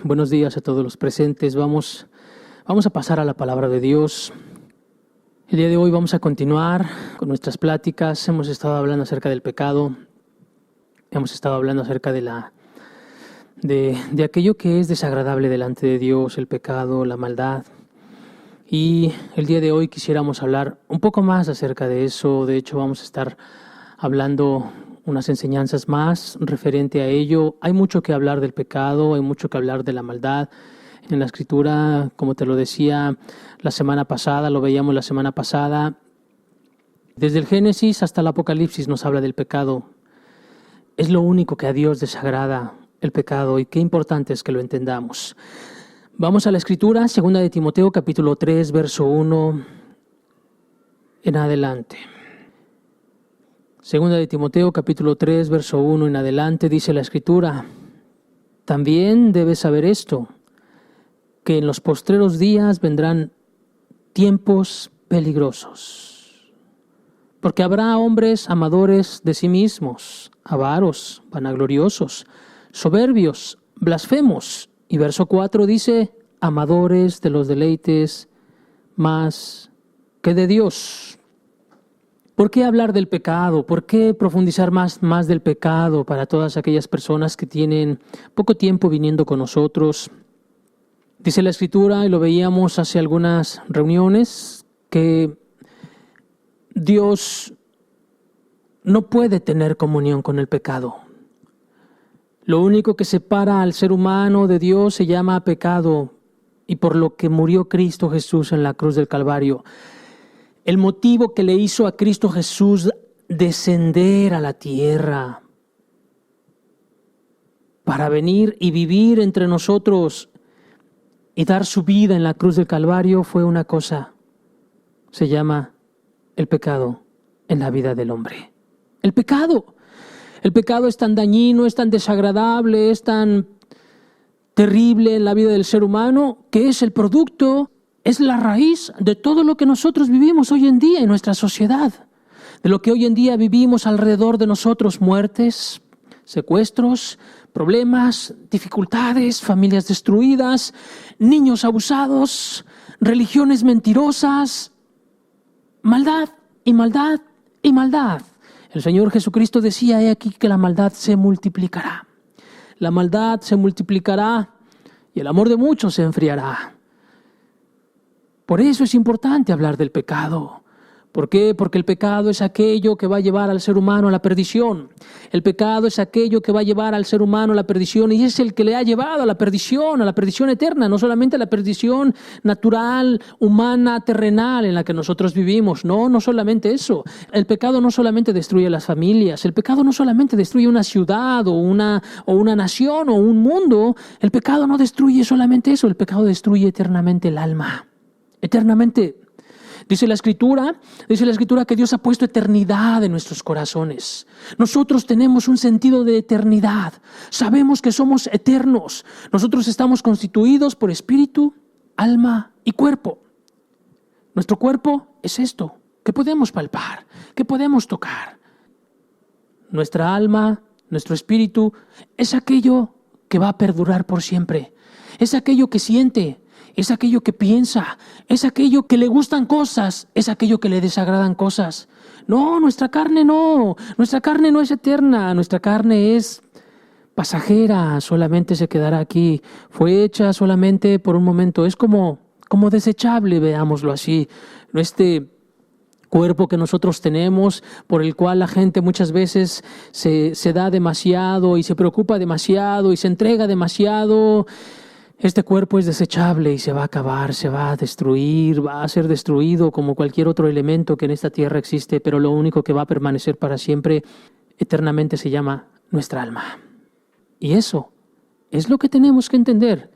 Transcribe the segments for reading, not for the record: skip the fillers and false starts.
Buenos días a todos los presentes. Vamos a pasar a la palabra de Dios. El día de hoy vamos a continuar con nuestras pláticas. Hemos estado hablando acerca del pecado. Hemos estado hablando acerca de aquello que es desagradable delante de Dios, el pecado, la maldad. Y el día de hoy quisiéramos hablar un poco más acerca de eso. De hecho, vamos a estar hablando unas enseñanzas más referente a ello. Hay mucho que hablar del pecado, hay mucho que hablar de la maldad. En la Escritura, como te lo decía la semana pasada, lo veíamos la semana pasada, desde el Génesis hasta el Apocalipsis nos habla del pecado. Es lo único que a Dios desagrada, el pecado, y qué importante es que lo entendamos. Vamos a la Escritura, 2 de Timoteo, capítulo 3, verso 1 en adelante. 2 de Timoteo, capítulo 3, verso 1 en adelante, dice la Escritura: también debes saber esto, que en los postreros días vendrán tiempos peligrosos. Porque habrá hombres amadores de sí mismos, avaros, vanagloriosos, soberbios, blasfemos. Y verso 4 dice: amadores de los deleites más que de Dios. ¿Por qué hablar del pecado? ¿Por qué profundizar más del pecado para todas aquellas personas que tienen poco tiempo viniendo con nosotros? Dice la Escritura, y lo veíamos hace algunas reuniones, que Dios no puede tener comunión con el pecado. Lo único que separa al ser humano de Dios se llama pecado, y por lo que murió Cristo Jesús en la cruz del Calvario. El motivo que le hizo a Cristo Jesús descender a la tierra para venir y vivir entre nosotros y dar su vida en la cruz del Calvario fue una cosa. Se llama el pecado en la vida del hombre. El pecado. El pecado es tan dañino, es tan desagradable, es tan terrible en la vida del ser humano, que es el producto, es la raíz de todo lo que nosotros vivimos hoy en día en nuestra sociedad. De lo que hoy en día vivimos alrededor de nosotros: muertes, secuestros, problemas, dificultades, familias destruidas, niños abusados, religiones mentirosas, maldad y maldad y maldad. El Señor Jesucristo decía: he aquí que la maldad se multiplicará. La maldad se multiplicará y el amor de muchos se enfriará. Por eso es importante hablar del pecado. ¿Por qué? Porque el pecado es aquello que va a llevar al ser humano a la perdición. El pecado es aquello que va a llevar al ser humano a la perdición, y es el que le ha llevado a la perdición eterna, no solamente a la perdición natural, humana, terrenal en la que nosotros vivimos. No solamente eso. El pecado no solamente destruye las familias, el pecado no solamente destruye una ciudad o una nación o un mundo. El pecado no destruye solamente eso, el pecado destruye eternamente el alma. Eternamente. Dice la Escritura que Dios ha puesto eternidad en nuestros corazones. Nosotros tenemos un sentido de eternidad. Sabemos que somos eternos. Nosotros estamos constituidos por espíritu, alma y cuerpo. Nuestro cuerpo es esto, que podemos palpar, que podemos tocar. Nuestra alma, nuestro espíritu, es aquello que va a perdurar por siempre. Es aquello que siente, es aquello que piensa, es aquello que le gustan cosas, es aquello que le desagradan cosas. No, nuestra carne no es eterna, nuestra carne es pasajera, solamente se quedará aquí, fue hecha solamente por un momento, es como desechable, veámoslo así. Este cuerpo que nosotros tenemos, por el cual la gente muchas veces se da demasiado y se preocupa demasiado y se entrega demasiado. Este cuerpo es desechable y se va a acabar, se va a destruir, va a ser destruido como cualquier otro elemento que en esta tierra existe, pero lo único que va a permanecer para siempre, eternamente, se llama nuestra alma. Y eso es lo que tenemos que entender,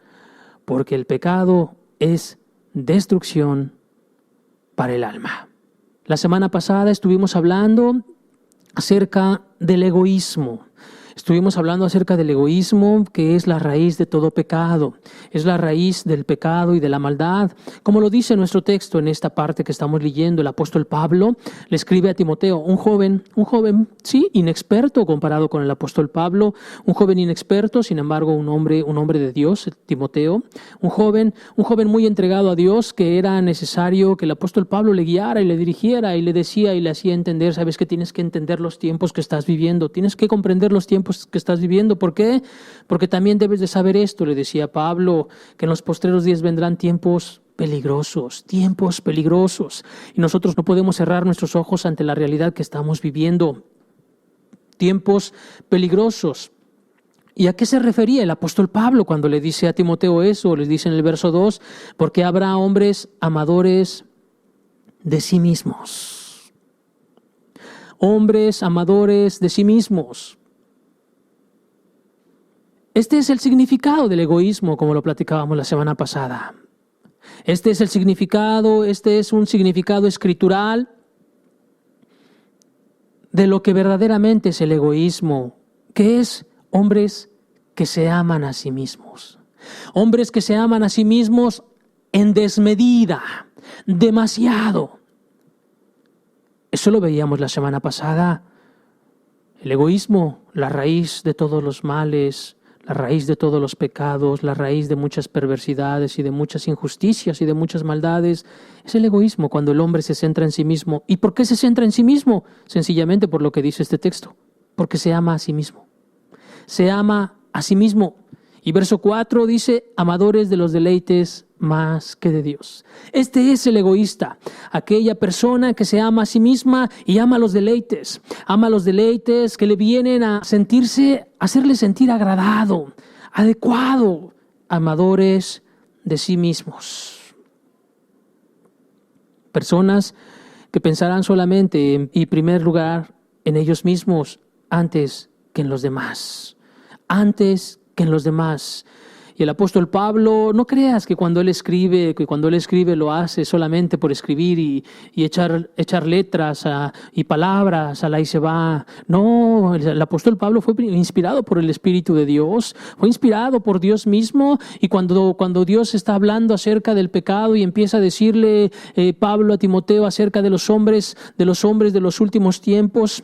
porque el pecado es destrucción para el alma. La semana pasada estuvimos hablando acerca del egoísmo. Estuvimos hablando acerca del egoísmo, que es la raíz de todo pecado. Es la raíz del pecado y de la maldad. Como lo dice nuestro texto en esta parte que estamos leyendo, el apóstol Pablo le escribe a Timoteo, un joven, sí, inexperto comparado con el apóstol Pablo, un joven inexperto, sin embargo, un hombre de Dios, Timoteo, un joven muy entregado a Dios, que era necesario que el apóstol Pablo le guiara y le dirigiera y le decía y le hacía entender, sabes que tienes que entender los tiempos que estás viviendo, tienes que comprender los tiempos que estás viviendo. ¿Por qué? Porque también debes de saber esto, le decía Pablo, que en los postreros días vendrán tiempos peligrosos. Y nosotros no podemos cerrar nuestros ojos ante la realidad que estamos viviendo. Tiempos peligrosos. ¿Y a qué se refería el apóstol Pablo cuando le dice a Timoteo eso? Les dice en el verso 2, porque habrá hombres amadores de sí mismos. Hombres amadores de sí mismos. Este es el significado del egoísmo, como lo platicábamos la semana pasada. Este es un significado escritural de lo que verdaderamente es el egoísmo, que es hombres que se aman a sí mismos. Hombres que se aman a sí mismos en desmedida, demasiado. Eso lo veíamos la semana pasada. El egoísmo, la raíz de todos los males, la raíz de todos los pecados, la raíz de muchas perversidades y de muchas injusticias y de muchas maldades, es el egoísmo, cuando el hombre se centra en sí mismo. ¿Y por qué se centra en sí mismo? Sencillamente por lo que dice este texto, porque se ama a sí mismo. Se ama a sí mismo. Y verso 4 dice, amadores de los deleites más que de Dios. Este es el egoísta, aquella persona que se ama a sí misma y ama los deleites que le vienen a hacerle sentir agradado, adecuado, amadores de sí mismos. Personas que pensarán solamente en primer lugar en ellos mismos antes que en los demás. Y el apóstol Pablo, no creas que cuando él escribe lo hace solamente por escribir y echar letras y palabras a la y se va. No, el apóstol Pablo fue inspirado por el Espíritu de Dios, fue inspirado por Dios mismo, y cuando Dios está hablando acerca del pecado y empieza a decirle Pablo a Timoteo acerca de los hombres de los últimos tiempos,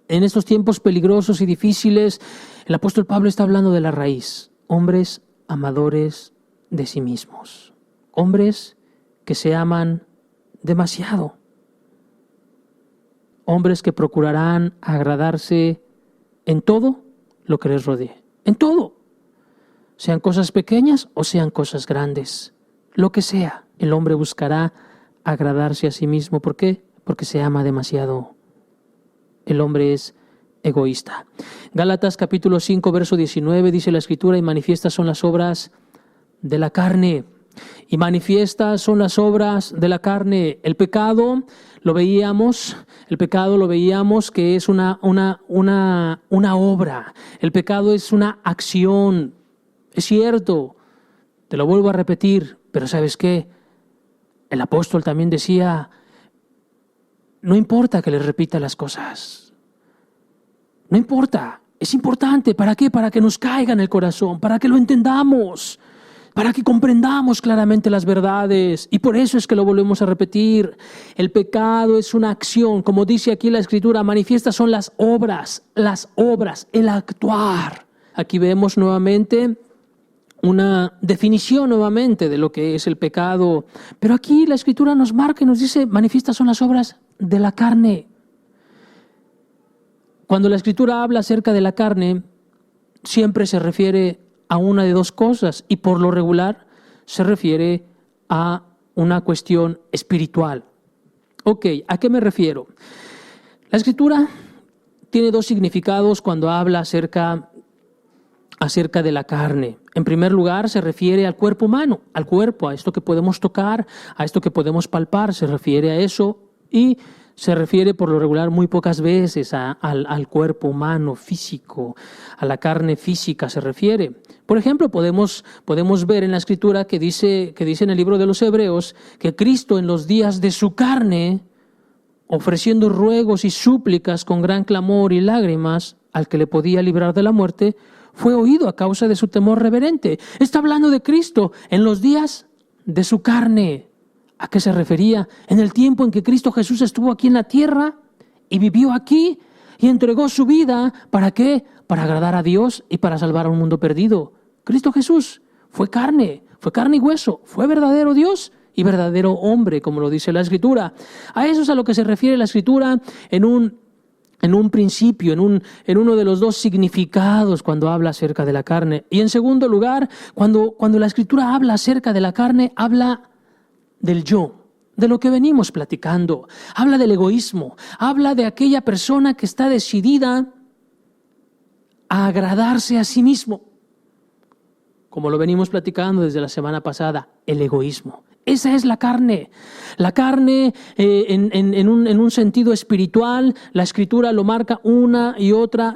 en estos tiempos peligrosos y difíciles, el apóstol Pablo está hablando de la raíz. Hombres amadores de sí mismos. Hombres que se aman demasiado. Hombres que procurarán agradarse en todo lo que les rodee. En todo. Sean cosas pequeñas o sean cosas grandes. Lo que sea, el hombre buscará agradarse a sí mismo. ¿Por qué? Porque se ama demasiado. El hombre es egoísta. Gálatas capítulo 5, verso 19 dice la Escritura, y manifiestas son las obras de la carne. Y manifiestas son las obras de la carne. El pecado lo veíamos que es una obra. El pecado es una acción. Es cierto, te lo vuelvo a repetir, pero ¿sabes qué? El apóstol también decía, no importa que les repita las cosas. No importa, es importante. ¿Para qué? Para que nos caiga en el corazón, para que lo entendamos, para que comprendamos claramente las verdades. Y por eso es que lo volvemos a repetir. El pecado es una acción, como dice aquí la Escritura, manifiestas son las obras, el actuar. Aquí vemos nuevamente una definición de lo que es el pecado. Pero aquí la Escritura nos marca y nos dice, manifiestas son las obras de la carne. Cuando la Escritura habla acerca de la carne, siempre se refiere a una de dos cosas, y por lo regular se refiere a una cuestión espiritual. Ok, ¿a qué me refiero? La Escritura tiene dos significados cuando habla acerca de la carne. En primer lugar, se refiere al cuerpo humano, al cuerpo, a esto que podemos tocar, a esto que podemos palpar, se refiere a eso, y se refiere por lo regular muy pocas veces al cuerpo humano físico, a la carne física se refiere. Por ejemplo, podemos ver en la Escritura que dice en el libro de los Hebreos que Cristo en los días de su carne ofreciendo ruegos y súplicas con gran clamor y lágrimas al que le podía librar de la muerte, fue oído a causa de su temor reverente. Está hablando de Cristo en los días de su carne. ¿A qué se refería? En el tiempo en que Cristo Jesús estuvo aquí en la tierra y vivió aquí y entregó su vida. ¿Para qué? Para agradar a Dios y para salvar a un mundo perdido. Cristo Jesús fue carne y hueso, fue verdadero Dios y verdadero hombre, como lo dice la Escritura. A eso es a lo que se refiere la Escritura en un principio, en uno de los dos significados cuando habla acerca de la carne. Y en segundo lugar, cuando la Escritura habla acerca de la carne, habla del yo, de lo que venimos platicando. Habla del egoísmo, habla de aquella persona que está decidida a agradarse a sí mismo. Como lo venimos platicando desde la semana pasada, el egoísmo. Esa es la carne. La carne en un sentido espiritual, la Escritura lo marca una y otra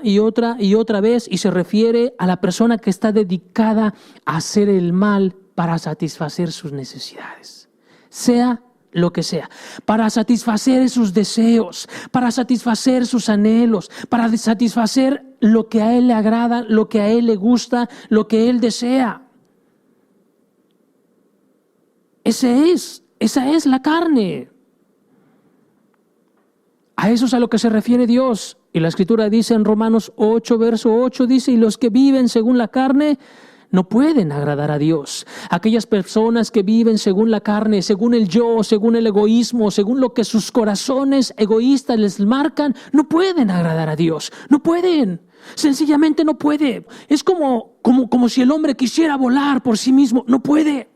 vez y se refiere a la persona que está dedicada a hacer el mal para satisfacer sus necesidades. Sea lo que sea, para satisfacer sus deseos, para satisfacer sus anhelos, para satisfacer lo que a él le agrada, lo que a él le gusta, lo que él desea. Esa es la carne. A eso es a lo que se refiere Dios. Y la Escritura dice en Romanos 8, verso 8, dice, y los que viven según la carne no pueden agradar a Dios. Aquellas personas que viven según la carne, según el yo, según el egoísmo, según lo que sus corazones egoístas les marcan, no pueden agradar a Dios. No pueden. Sencillamente no puede. Es como si el hombre quisiera volar por sí mismo. No puede.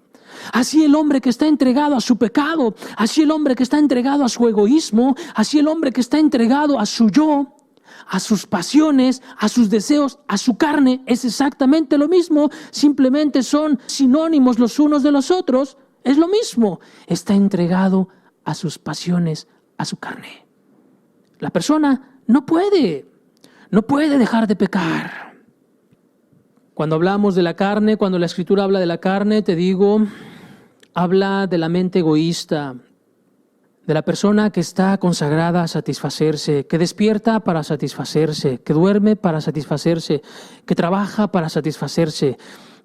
Así el hombre que está entregado a su pecado, así el hombre que está entregado a su egoísmo, así el hombre que está entregado a su yo, a sus pasiones, a sus deseos, a su carne, es exactamente lo mismo, simplemente son sinónimos los unos de los otros, es lo mismo, está entregado a sus pasiones, a su carne. La persona no puede dejar de pecar. Cuando hablamos de la carne, cuando la Escritura habla de la carne, te digo, habla de la mente egoísta, de la persona que está consagrada a satisfacerse, que despierta para satisfacerse, que duerme para satisfacerse, que trabaja para satisfacerse,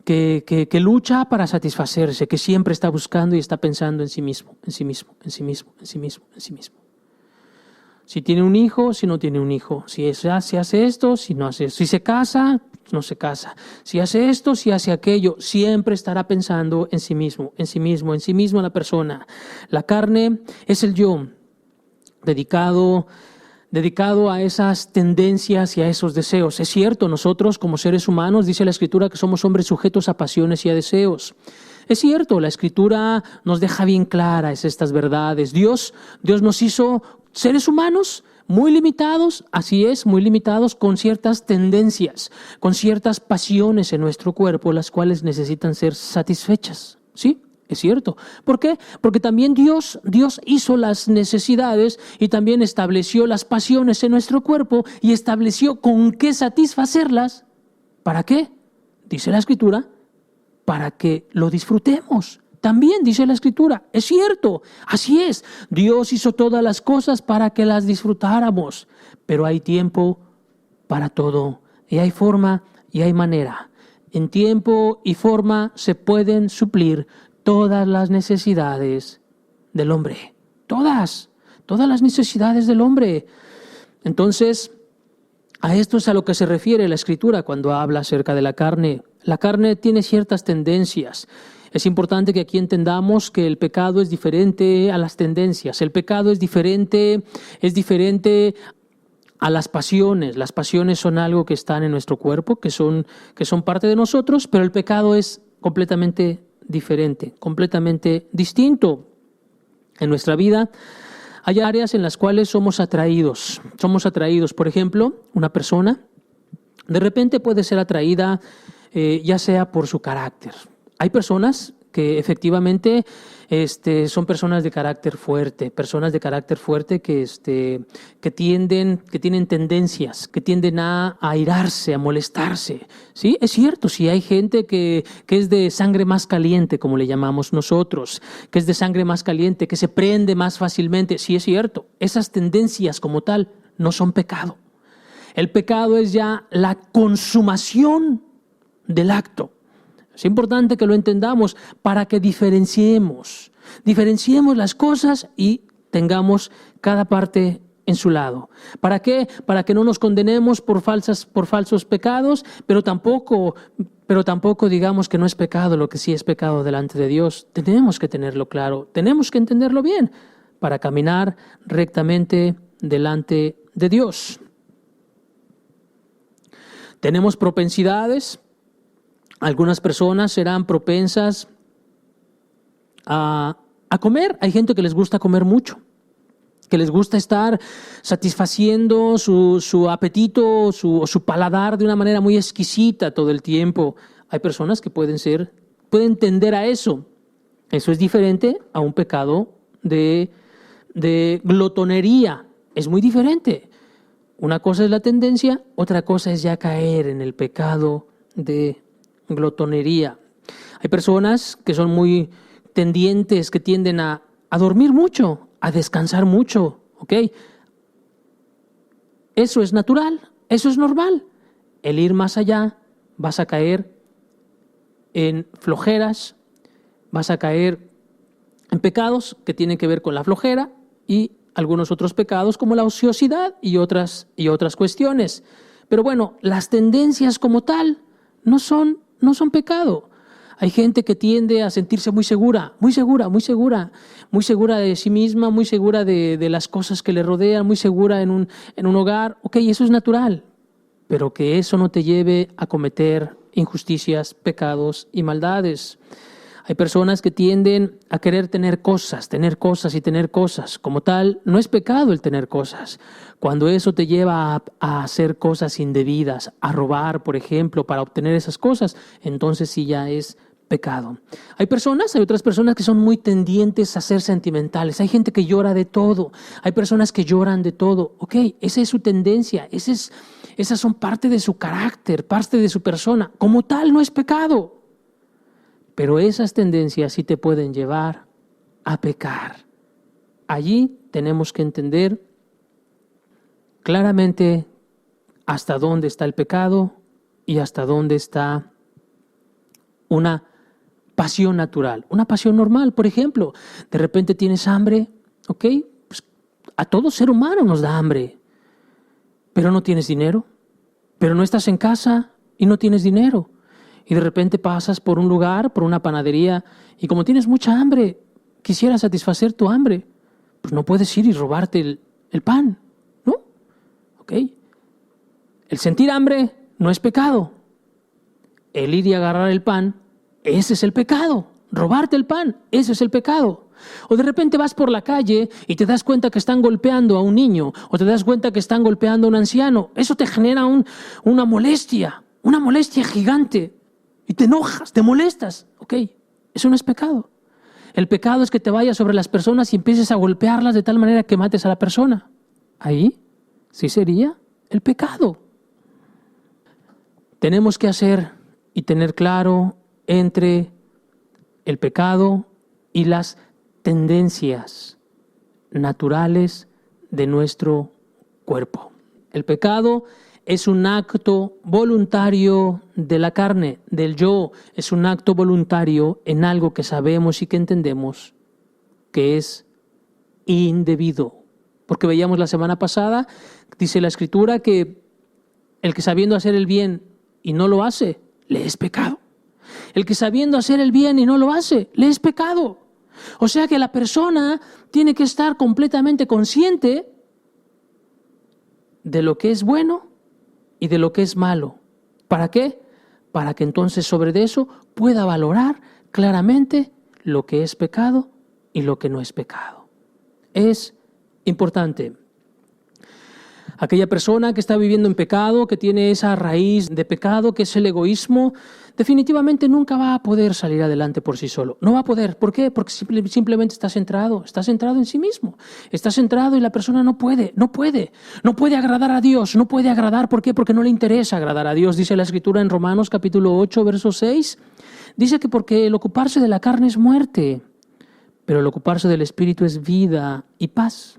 que lucha para satisfacerse, que siempre está buscando y está pensando en sí mismo. Si tiene un hijo, si no tiene un hijo, si hace esto, si no hace esto, si se casa, no se casa, si hace esto, si hace aquello, siempre estará pensando en sí mismo la persona. La carne es el yo, dedicado a esas tendencias y a esos deseos. Es cierto, nosotros como seres humanos, dice la Escritura, que somos hombres sujetos a pasiones y a deseos. Es cierto, la Escritura nos deja bien claras estas verdades. Dios nos hizo seres humanos muy limitados, así es, muy limitados, con ciertas tendencias, con ciertas pasiones en nuestro cuerpo, las cuales necesitan ser satisfechas. ¿Sí? Es cierto. ¿Por qué? Porque también Dios hizo las necesidades y también estableció las pasiones en nuestro cuerpo y estableció con qué satisfacerlas. ¿Para qué? Dice la Escritura, para que lo disfrutemos. También dice la Escritura, es cierto, así es. Dios hizo todas las cosas para que las disfrutáramos, pero hay tiempo para todo y hay forma y hay manera. En tiempo y forma se pueden suplir todas las necesidades del hombre. Todas las necesidades del hombre. Entonces, a esto es a lo que se refiere la Escritura cuando habla acerca de la carne. La carne tiene ciertas tendencias. Es importante que aquí entendamos que el pecado es diferente a las tendencias. El pecado es diferente a las pasiones. Las pasiones son algo que están en nuestro cuerpo, que son parte de nosotros, pero el pecado es completamente diferente, completamente distinto. En nuestra vida hay áreas en las cuales somos atraídos. Por ejemplo, una persona de repente puede ser atraída ya sea por su carácter. Hay personas que efectivamente son personas de carácter fuerte que tienen tendencias, que tienden a airarse, a molestarse. ¿Sí? Es cierto, sí hay gente que es de sangre más caliente, como le llamamos nosotros, que es de sangre más caliente, que se prende más fácilmente. Sí, es cierto, esas tendencias como tal no son pecado. El pecado es ya la consumación del acto. Es importante que lo entendamos para que diferenciemos las cosas y tengamos cada parte en su lado. ¿Para qué? Para que no nos condenemos por falsos pecados, pero tampoco digamos que no es pecado lo que sí es pecado delante de Dios. Tenemos que tenerlo claro, tenemos que entenderlo bien para caminar rectamente delante de Dios. Tenemos propensidades. Algunas personas serán propensas a comer. Hay gente que les gusta comer mucho, que les gusta estar satisfaciendo su apetito, su paladar de una manera muy exquisita todo el tiempo. Hay personas que pueden tender a eso. Eso es diferente a un pecado de glotonería. Es muy diferente. Una cosa es la tendencia, otra cosa es ya caer en el pecado de glotonería. Hay personas que son muy tendientes, que tienden a dormir mucho, a descansar mucho, ¿ok? Eso es natural, eso es normal. El ir más allá, vas a caer en flojeras, vas a caer en pecados que tienen que ver con la flojera y algunos otros pecados como la ociosidad y otras cuestiones. Pero bueno, las tendencias como tal no son pecado. Hay gente que tiende a sentirse muy segura de sí misma, muy segura de las cosas que le rodean, muy segura en un hogar. Ok, eso es natural, pero que eso no te lleve a cometer injusticias, pecados y maldades. Hay personas que tienden a querer tener cosas. Como tal, no es pecado el tener cosas. Cuando eso te lleva a hacer cosas indebidas, a robar, por ejemplo, para obtener esas cosas, entonces sí ya es pecado. Hay otras personas que son muy tendientes a ser sentimentales. Hay gente que llora de todo. Hay personas que lloran de todo. Ok, esa es su tendencia. Esas son parte de su carácter, parte de su persona. Como tal, no es pecado. Pero esas tendencias sí te pueden llevar a pecar. Allí tenemos que entender claramente hasta dónde está el pecado y hasta dónde está una pasión natural, una pasión normal. Por ejemplo, de repente tienes hambre, ¿ok? Pues a todo ser humano nos da hambre, pero no tienes dinero, pero no estás en casa y no tienes dinero. Y de repente pasas por un lugar, por una panadería, y como tienes mucha hambre, quisieras satisfacer tu hambre, pues no puedes ir y robarte el pan, ¿no? ¿Ok? El sentir hambre no es pecado. El ir y agarrar el pan, ese es el pecado. Robarte el pan, ese es el pecado. O de repente vas por la calle y te das cuenta que están golpeando a un niño, o te das cuenta que están golpeando a un anciano. Eso te genera una molestia gigante. Y te enojas, te molestas. Ok, eso no es pecado. El pecado es que te vayas sobre las personas y empieces a golpearlas de tal manera que mates a la persona. Ahí sí sería el pecado. Tenemos que hacer y tener claro entre el pecado y las tendencias naturales de nuestro cuerpo. El pecado es un acto voluntario de la carne, del yo. Es un acto voluntario en algo que sabemos y que entendemos que es indebido. Porque veíamos la semana pasada, dice la Escritura, que el que sabiendo hacer el bien y no lo hace, le es pecado. El que sabiendo hacer el bien y no lo hace, le es pecado. O sea que la persona tiene que estar completamente consciente de lo que es bueno y de lo que es malo. ¿Para qué? Para que entonces sobre eso pueda valorar claramente lo que es pecado y lo que no es pecado. Es importante. Aquella persona que está viviendo en pecado, que tiene esa raíz de pecado, que es el egoísmo, definitivamente nunca va a poder salir adelante por sí solo. No va a poder. ¿Por qué? Porque simplemente está centrado en sí mismo. Está centrado y la persona no puede agradar a Dios, no puede agradar. ¿Por qué? Porque no le interesa agradar a Dios. Dice la Escritura en Romanos capítulo 8, verso 6, dice que porque el ocuparse de la carne es muerte, pero el ocuparse del Espíritu es vida y paz.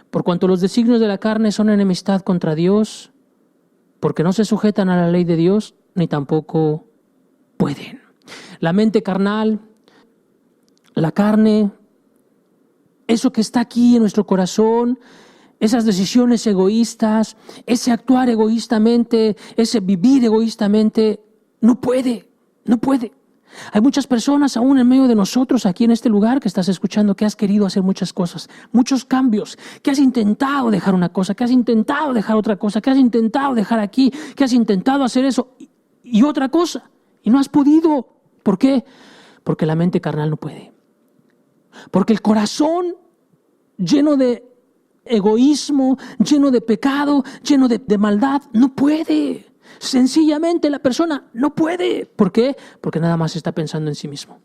Por cuanto los designios de la carne son enemistad contra Dios, porque no se sujetan a la ley de Dios, ni tampoco pueden. La mente carnal, la carne, eso que está aquí en nuestro corazón, esas decisiones egoístas, ese actuar egoístamente, ese vivir egoístamente, no puede. Hay muchas personas aún en medio de nosotros aquí en este lugar que estás escuchando que has querido hacer muchas cosas, muchos cambios, que has intentado dejar una cosa, que has intentado dejar otra cosa, que has intentado dejar aquí, que has intentado hacer eso y otra cosa y no has podido. ¿Por qué? Porque la mente carnal no puede. Porque el corazón lleno de egoísmo, lleno de pecado, lleno de maldad, no puede. Sencillamente la persona no puede. ¿Por qué? Porque nada más está pensando en sí mismo.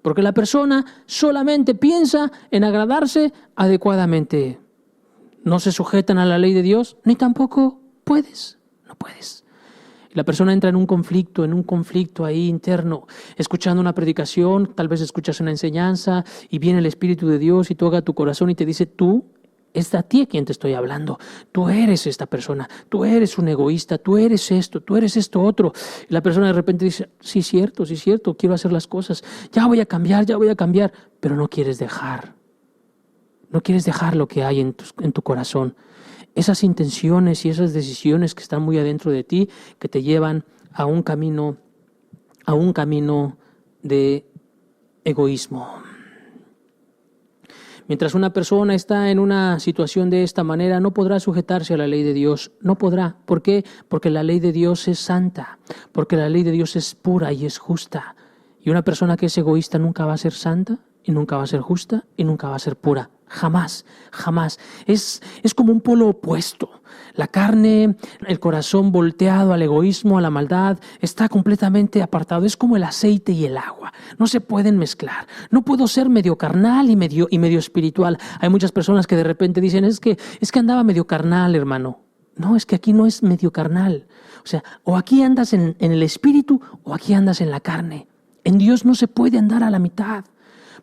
Porque la persona solamente piensa en agradarse adecuadamente. No se sujetan a la ley de Dios, ni tampoco puedes. No puedes. Y la persona entra en un conflicto ahí interno, escuchando una predicación, tal vez escuchas una enseñanza y viene el Espíritu de Dios y toca tu corazón y te dice, tú, es a ti a quien te estoy hablando. Tú eres esta persona, tú eres un egoísta, tú eres esto otro. Y la persona de repente dice, sí, cierto, quiero hacer las cosas, ya voy a cambiar, pero no quieres dejar lo que hay en tu corazón. Esas intenciones y esas decisiones que están muy adentro de ti, que te llevan a un camino de egoísmo. Mientras una persona está en una situación de esta manera, no podrá sujetarse a la ley de Dios. No podrá. ¿Por qué? Porque la ley de Dios es santa, porque la ley de Dios es pura y es justa. Y una persona que es egoísta nunca va a ser santa, y nunca va a ser justa, y nunca va a ser pura. Jamás. Es como un polo opuesto. La carne, el corazón volteado al egoísmo, a la maldad, está completamente apartado. Es como el aceite y el agua. No se pueden mezclar. No puedo ser medio carnal y medio espiritual. Hay muchas personas que de repente dicen, es que andaba medio carnal, hermano. No, es que aquí no es medio carnal. O sea, o aquí andas en el espíritu o aquí andas en la carne. En Dios no se puede andar a la mitad.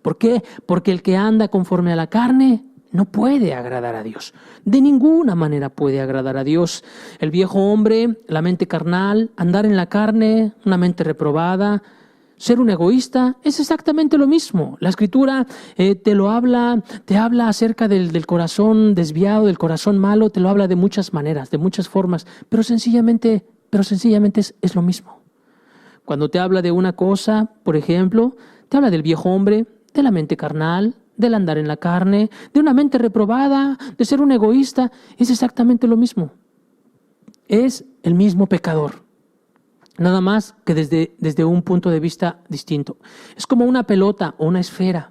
¿Por qué? Porque el que anda conforme a la carne no puede agradar a Dios. De ninguna manera puede agradar a Dios. El viejo hombre, la mente carnal, andar en la carne, una mente reprobada, ser un egoísta, es exactamente lo mismo. La Escritura te habla acerca del corazón desviado, del corazón malo, te lo habla de muchas maneras, de muchas formas, pero sencillamente es lo mismo. Cuando te habla de una cosa, por ejemplo, te habla del viejo hombre, de la mente carnal, del andar en la carne, de una mente reprobada, de ser un egoísta, es exactamente lo mismo. Es el mismo pecador, nada más que desde un punto de vista distinto. Es como una pelota o una esfera.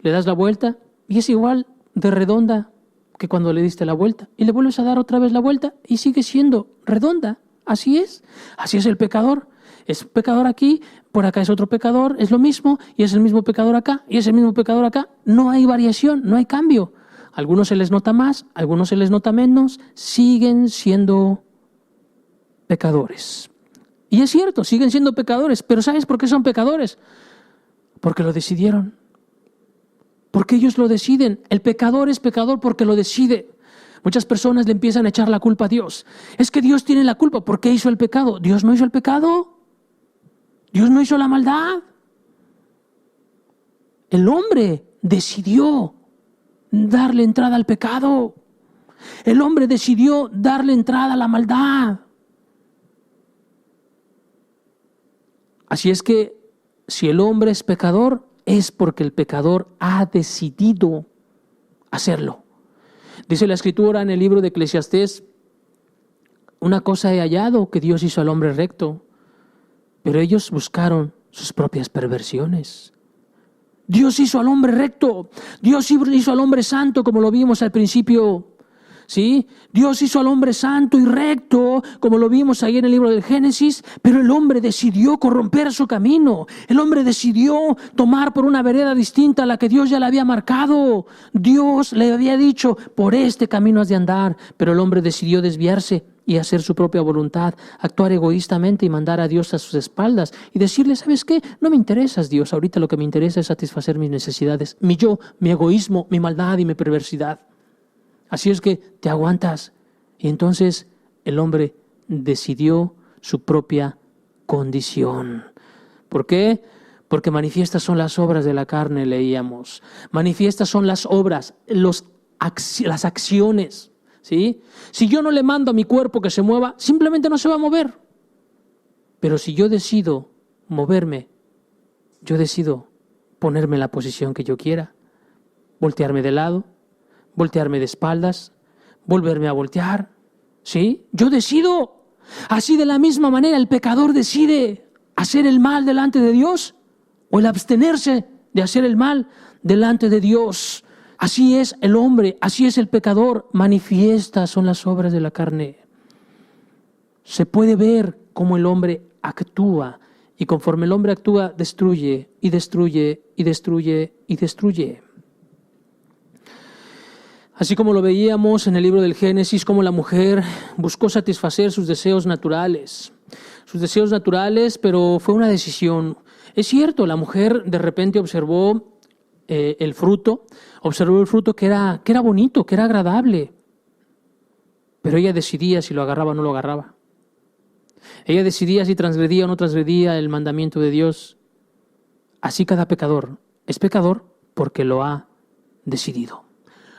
Le das la vuelta y es igual de redonda que cuando le diste la vuelta. Y le vuelves a dar otra vez la vuelta y sigue siendo redonda. Así es el pecador. Es pecador aquí, por acá es otro pecador, es lo mismo, y es el mismo pecador acá, y es el mismo pecador acá. No hay variación, no hay cambio. A algunos se les nota más, a algunos se les nota menos, siguen siendo pecadores. Y es cierto, siguen siendo pecadores, pero ¿sabes por qué son pecadores? Porque lo decidieron. Porque ellos lo deciden. El pecador es pecador porque lo decide. Muchas personas le empiezan a echar la culpa a Dios. Es que Dios tiene la culpa. ¿Por qué hizo el pecado? Dios no hizo el pecado. Dios no hizo la maldad. El hombre decidió darle entrada al pecado. El hombre decidió darle entrada a la maldad. Así es que si el hombre es pecador, es porque el pecador ha decidido hacerlo. Dice la Escritura en el libro de Eclesiastés, una cosa he hallado, que Dios hizo al hombre recto, pero ellos buscaron sus propias perversiones. Dios hizo al hombre recto, Dios hizo al hombre santo, como lo vimos al principio. ¿sí? Dios hizo al hombre santo y recto, como lo vimos ahí en el libro del Génesis, pero el hombre decidió corromper su camino. El hombre decidió tomar por una vereda distinta a la que Dios ya le había marcado. Dios le había dicho, por este camino has de andar, pero el hombre decidió desviarse y hacer su propia voluntad, actuar egoístamente y mandar a Dios a sus espaldas y decirle, ¿sabes qué? No me interesas, Dios, ahorita lo que me interesa es satisfacer mis necesidades, mi yo, mi egoísmo, mi maldad y mi perversidad. Así es que te aguantas. Y entonces el hombre decidió su propia condición. ¿Por qué? Porque manifiestas son las obras de la carne, leíamos. Manifiestas son las obras, las acciones. ¿Sí? Si yo no le mando a mi cuerpo que se mueva, simplemente no se va a mover. Pero si yo decido moverme, yo decido ponerme en la posición que yo quiera, voltearme de lado, voltearme de espaldas, volverme a voltear, ¿sí? Yo decido. Así de la misma manera el pecador decide hacer el mal delante de Dios o el abstenerse de hacer el mal delante de Dios. Así es el hombre, así es el pecador, manifiestas son las obras de la carne. Se puede ver cómo el hombre actúa y conforme el hombre actúa, destruye y destruye y destruye y destruye. Así como lo veíamos en el libro del Génesis, como la mujer buscó satisfacer sus deseos naturales, pero fue una decisión. Es cierto, la mujer de repente observó el fruto que era bonito, que era agradable, pero ella decidía si lo agarraba o no lo agarraba. Ella decidía si transgredía o no transgredía el mandamiento de Dios. Así cada pecador es pecador porque lo ha decidido.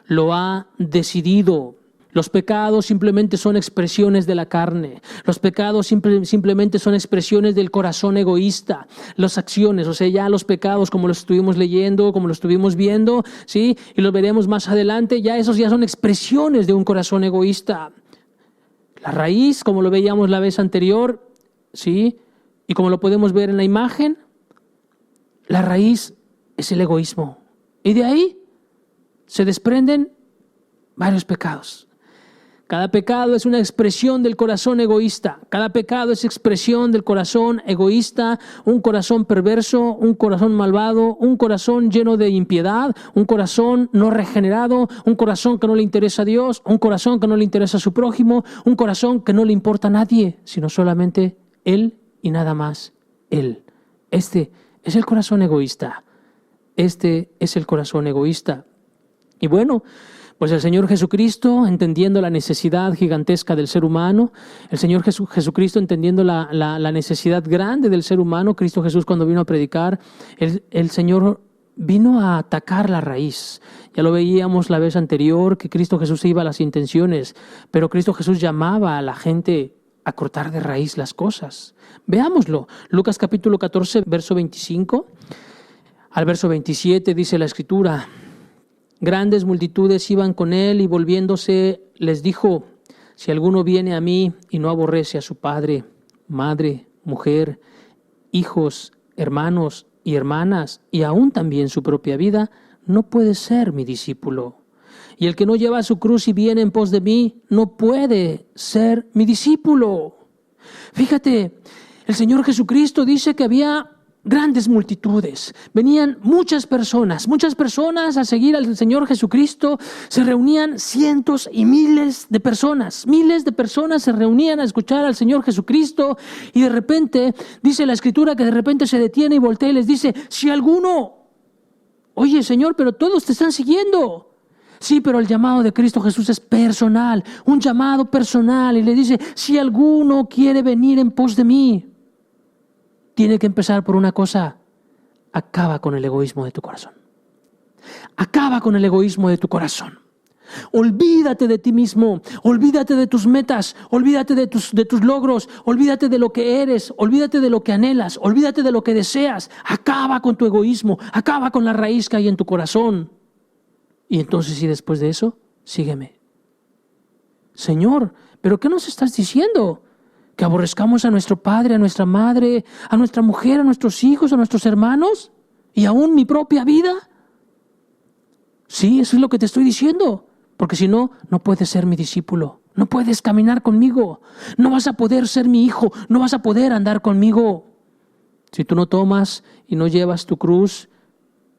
Lo ha decidido. Los pecados simplemente son expresiones de la carne. Los pecados simplemente son expresiones del corazón egoísta. Las acciones, o sea, ya los pecados, como los estuvimos leyendo, como los estuvimos viendo, ¿sí? Y los veremos más adelante, esos ya son expresiones de un corazón egoísta. La raíz, como lo veíamos la vez anterior, ¿sí? Y como lo podemos ver en la imagen, la raíz es el egoísmo. Y de ahí se desprenden varios pecados. Cada pecado es una expresión del corazón egoísta. Cada pecado es expresión del corazón egoísta, un corazón perverso, un corazón malvado, un corazón lleno de impiedad, un corazón no regenerado, un corazón que no le interesa a Dios, un corazón que no le interesa a su prójimo, un corazón que no le importa a nadie, sino solamente Él y nada más Él. Este es el corazón egoísta. Este es el corazón egoísta. Y bueno, pues el Señor Jesucristo, entendiendo la necesidad gigantesca del ser humano, el Señor Jesucristo entendiendo la necesidad grande del ser humano, Cristo Jesús cuando vino a predicar, el Señor vino a atacar la raíz. Ya lo veíamos la vez anterior, que Cristo Jesús se iba a las intenciones, pero Cristo Jesús llamaba a la gente a cortar de raíz las cosas. Veámoslo. Lucas capítulo 14, verso 25 al verso 27 dice la Escritura: grandes multitudes iban con él y volviéndose les dijo: si alguno viene a mí y no aborrece a su padre, madre, mujer, hijos, hermanos y hermanas, y aún también su propia vida, no puede ser mi discípulo. Y el que no lleva su cruz y viene en pos de mí, no puede ser mi discípulo. Fíjate, el Señor Jesucristo dice que había grandes multitudes, venían muchas personas a seguir al Señor Jesucristo, se reunían cientos y miles de personas se reunían a escuchar al Señor Jesucristo y de repente, dice la Escritura que de repente se detiene y voltea y les dice: si alguno, oye Señor, pero todos te están siguiendo. Sí, pero el llamado de Cristo Jesús es personal, un llamado personal, y le dice: si alguno quiere venir en pos de mí, tiene que empezar por una cosa: acaba con el egoísmo de tu corazón. Acaba con el egoísmo de tu corazón. Olvídate de ti mismo, olvídate de tus metas, olvídate de tus logros, olvídate de lo que eres, olvídate de lo que anhelas, olvídate de lo que deseas. Acaba con tu egoísmo, acaba con la raíz que hay en tu corazón. Y entonces, y después de eso, sígueme. Señor, ¿pero qué nos estás diciendo? ¿Que aborrezcamos a nuestro padre, a nuestra madre, a nuestra mujer, a nuestros hijos, a nuestros hermanos y aún mi propia vida? Sí, eso es lo que te estoy diciendo. Porque si no, no puedes ser mi discípulo. No puedes caminar conmigo. No vas a poder ser mi hijo. No vas a poder andar conmigo. Si tú no tomas y no llevas tu cruz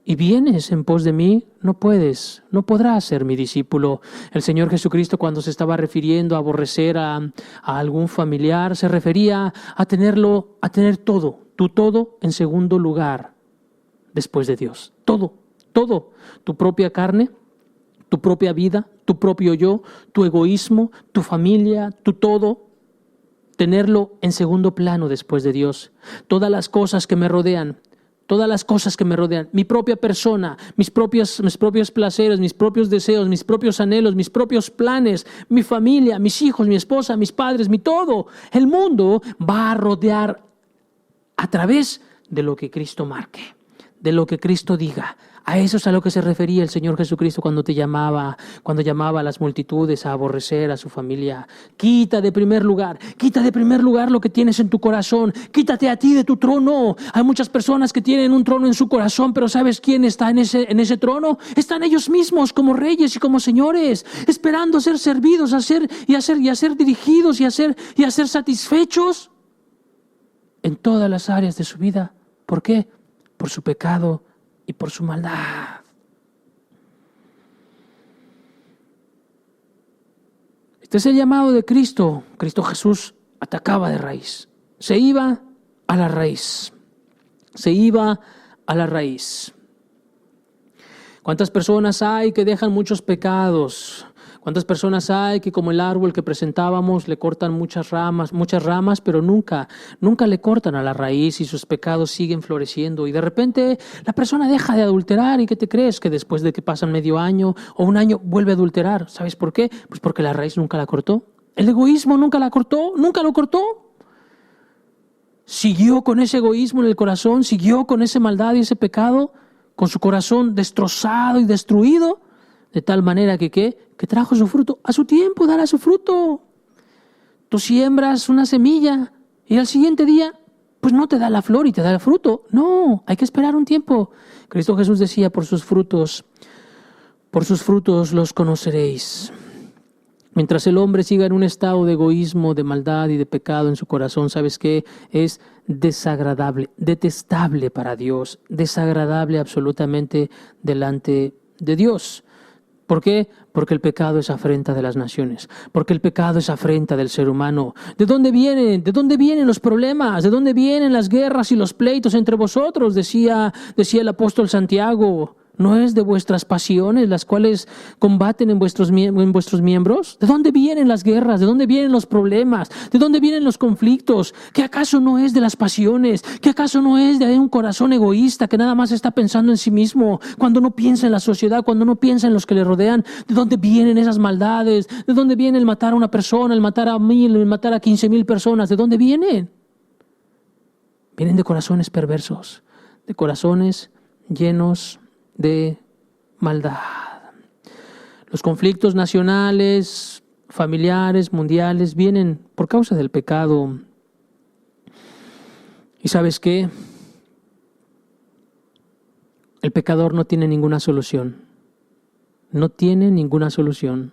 y vienes en pos de mí, no podrás ser mi discípulo. El Señor Jesucristo, cuando se estaba refiriendo a aborrecer a algún familiar, se refería a tener todo, tu todo en segundo lugar después de Dios. Todo, tu propia carne, tu propia vida, tu propio yo, tu egoísmo, tu familia, tu todo, tenerlo en segundo plano después de Dios. Todas las cosas que me rodean, mi propia persona, mis propios placeres, mis propios deseos, mis propios anhelos, mis propios planes, mi familia, mis hijos, mi esposa, mis padres, mi todo. El mundo va a rodear a través de lo que Cristo marque, de lo que Cristo diga. A eso es a lo que se refería el Señor Jesucristo cuando llamaba a las multitudes a aborrecer a su familia. Quita de primer lugar lo que tienes en tu corazón. Quítate a ti de tu trono. Hay muchas personas que tienen un trono en su corazón, pero ¿sabes quién está en ese trono? Están ellos mismos como reyes y como señores, esperando ser servidos, a ser dirigidos y a ser satisfechos en todas las áreas de su vida. ¿Por qué? Por su pecado y por su maldad. Este es el llamado de Cristo. Cristo Jesús atacaba de raíz. Se iba a la raíz. ¿Cuántas personas hay que dejan muchos pecados? ¿Cuántas personas hay que, como el árbol que presentábamos, le cortan muchas ramas, pero nunca le cortan a la raíz y sus pecados siguen floreciendo? Y de repente la persona deja de adulterar. ¿Y qué te crees? Que después de que pasan medio año o un año vuelve a adulterar. ¿Sabes por qué? Pues porque la raíz nunca la cortó. El egoísmo nunca lo cortó. Siguió con ese egoísmo en el corazón, siguió con esa maldad y ese pecado, con su corazón destrozado y destruido, de tal manera que trajo su fruto. A su tiempo dará su fruto. Tú siembras una semilla y al siguiente día, pues no te da la flor y te da el fruto. No, hay que esperar un tiempo. Cristo Jesús decía, por sus frutos los conoceréis. Mientras el hombre siga en un estado de egoísmo, de maldad y de pecado en su corazón, ¿sabes qué? Es desagradable, detestable para Dios, desagradable absolutamente delante de Dios. ¿Por qué? Porque el pecado es afrenta de las naciones, porque el pecado es afrenta del ser humano. ¿De dónde vienen? ¿De dónde vienen los problemas? ¿De dónde vienen las guerras y los pleitos entre vosotros? Decía el apóstol Santiago. ¿No es de vuestras pasiones las cuales combaten en vuestros miembros? ¿De dónde vienen las guerras? ¿De dónde vienen los problemas? ¿De dónde vienen los conflictos? ¿Qué acaso no es de las pasiones? ¿Qué acaso no es de un corazón egoísta que nada más está pensando en sí mismo? Cuando no piensa en la sociedad, cuando no piensa en los que le rodean, ¿de dónde vienen esas maldades? ¿De dónde viene el matar a una persona, el matar a 1,000, el matar a 15,000 personas? ¿De dónde vienen? Vienen de corazones perversos, de corazones llenos de maldad. Los conflictos nacionales, familiares, mundiales, vienen por causa del pecado. ¿Y sabes qué? El pecador no tiene ninguna solución. No tiene ninguna solución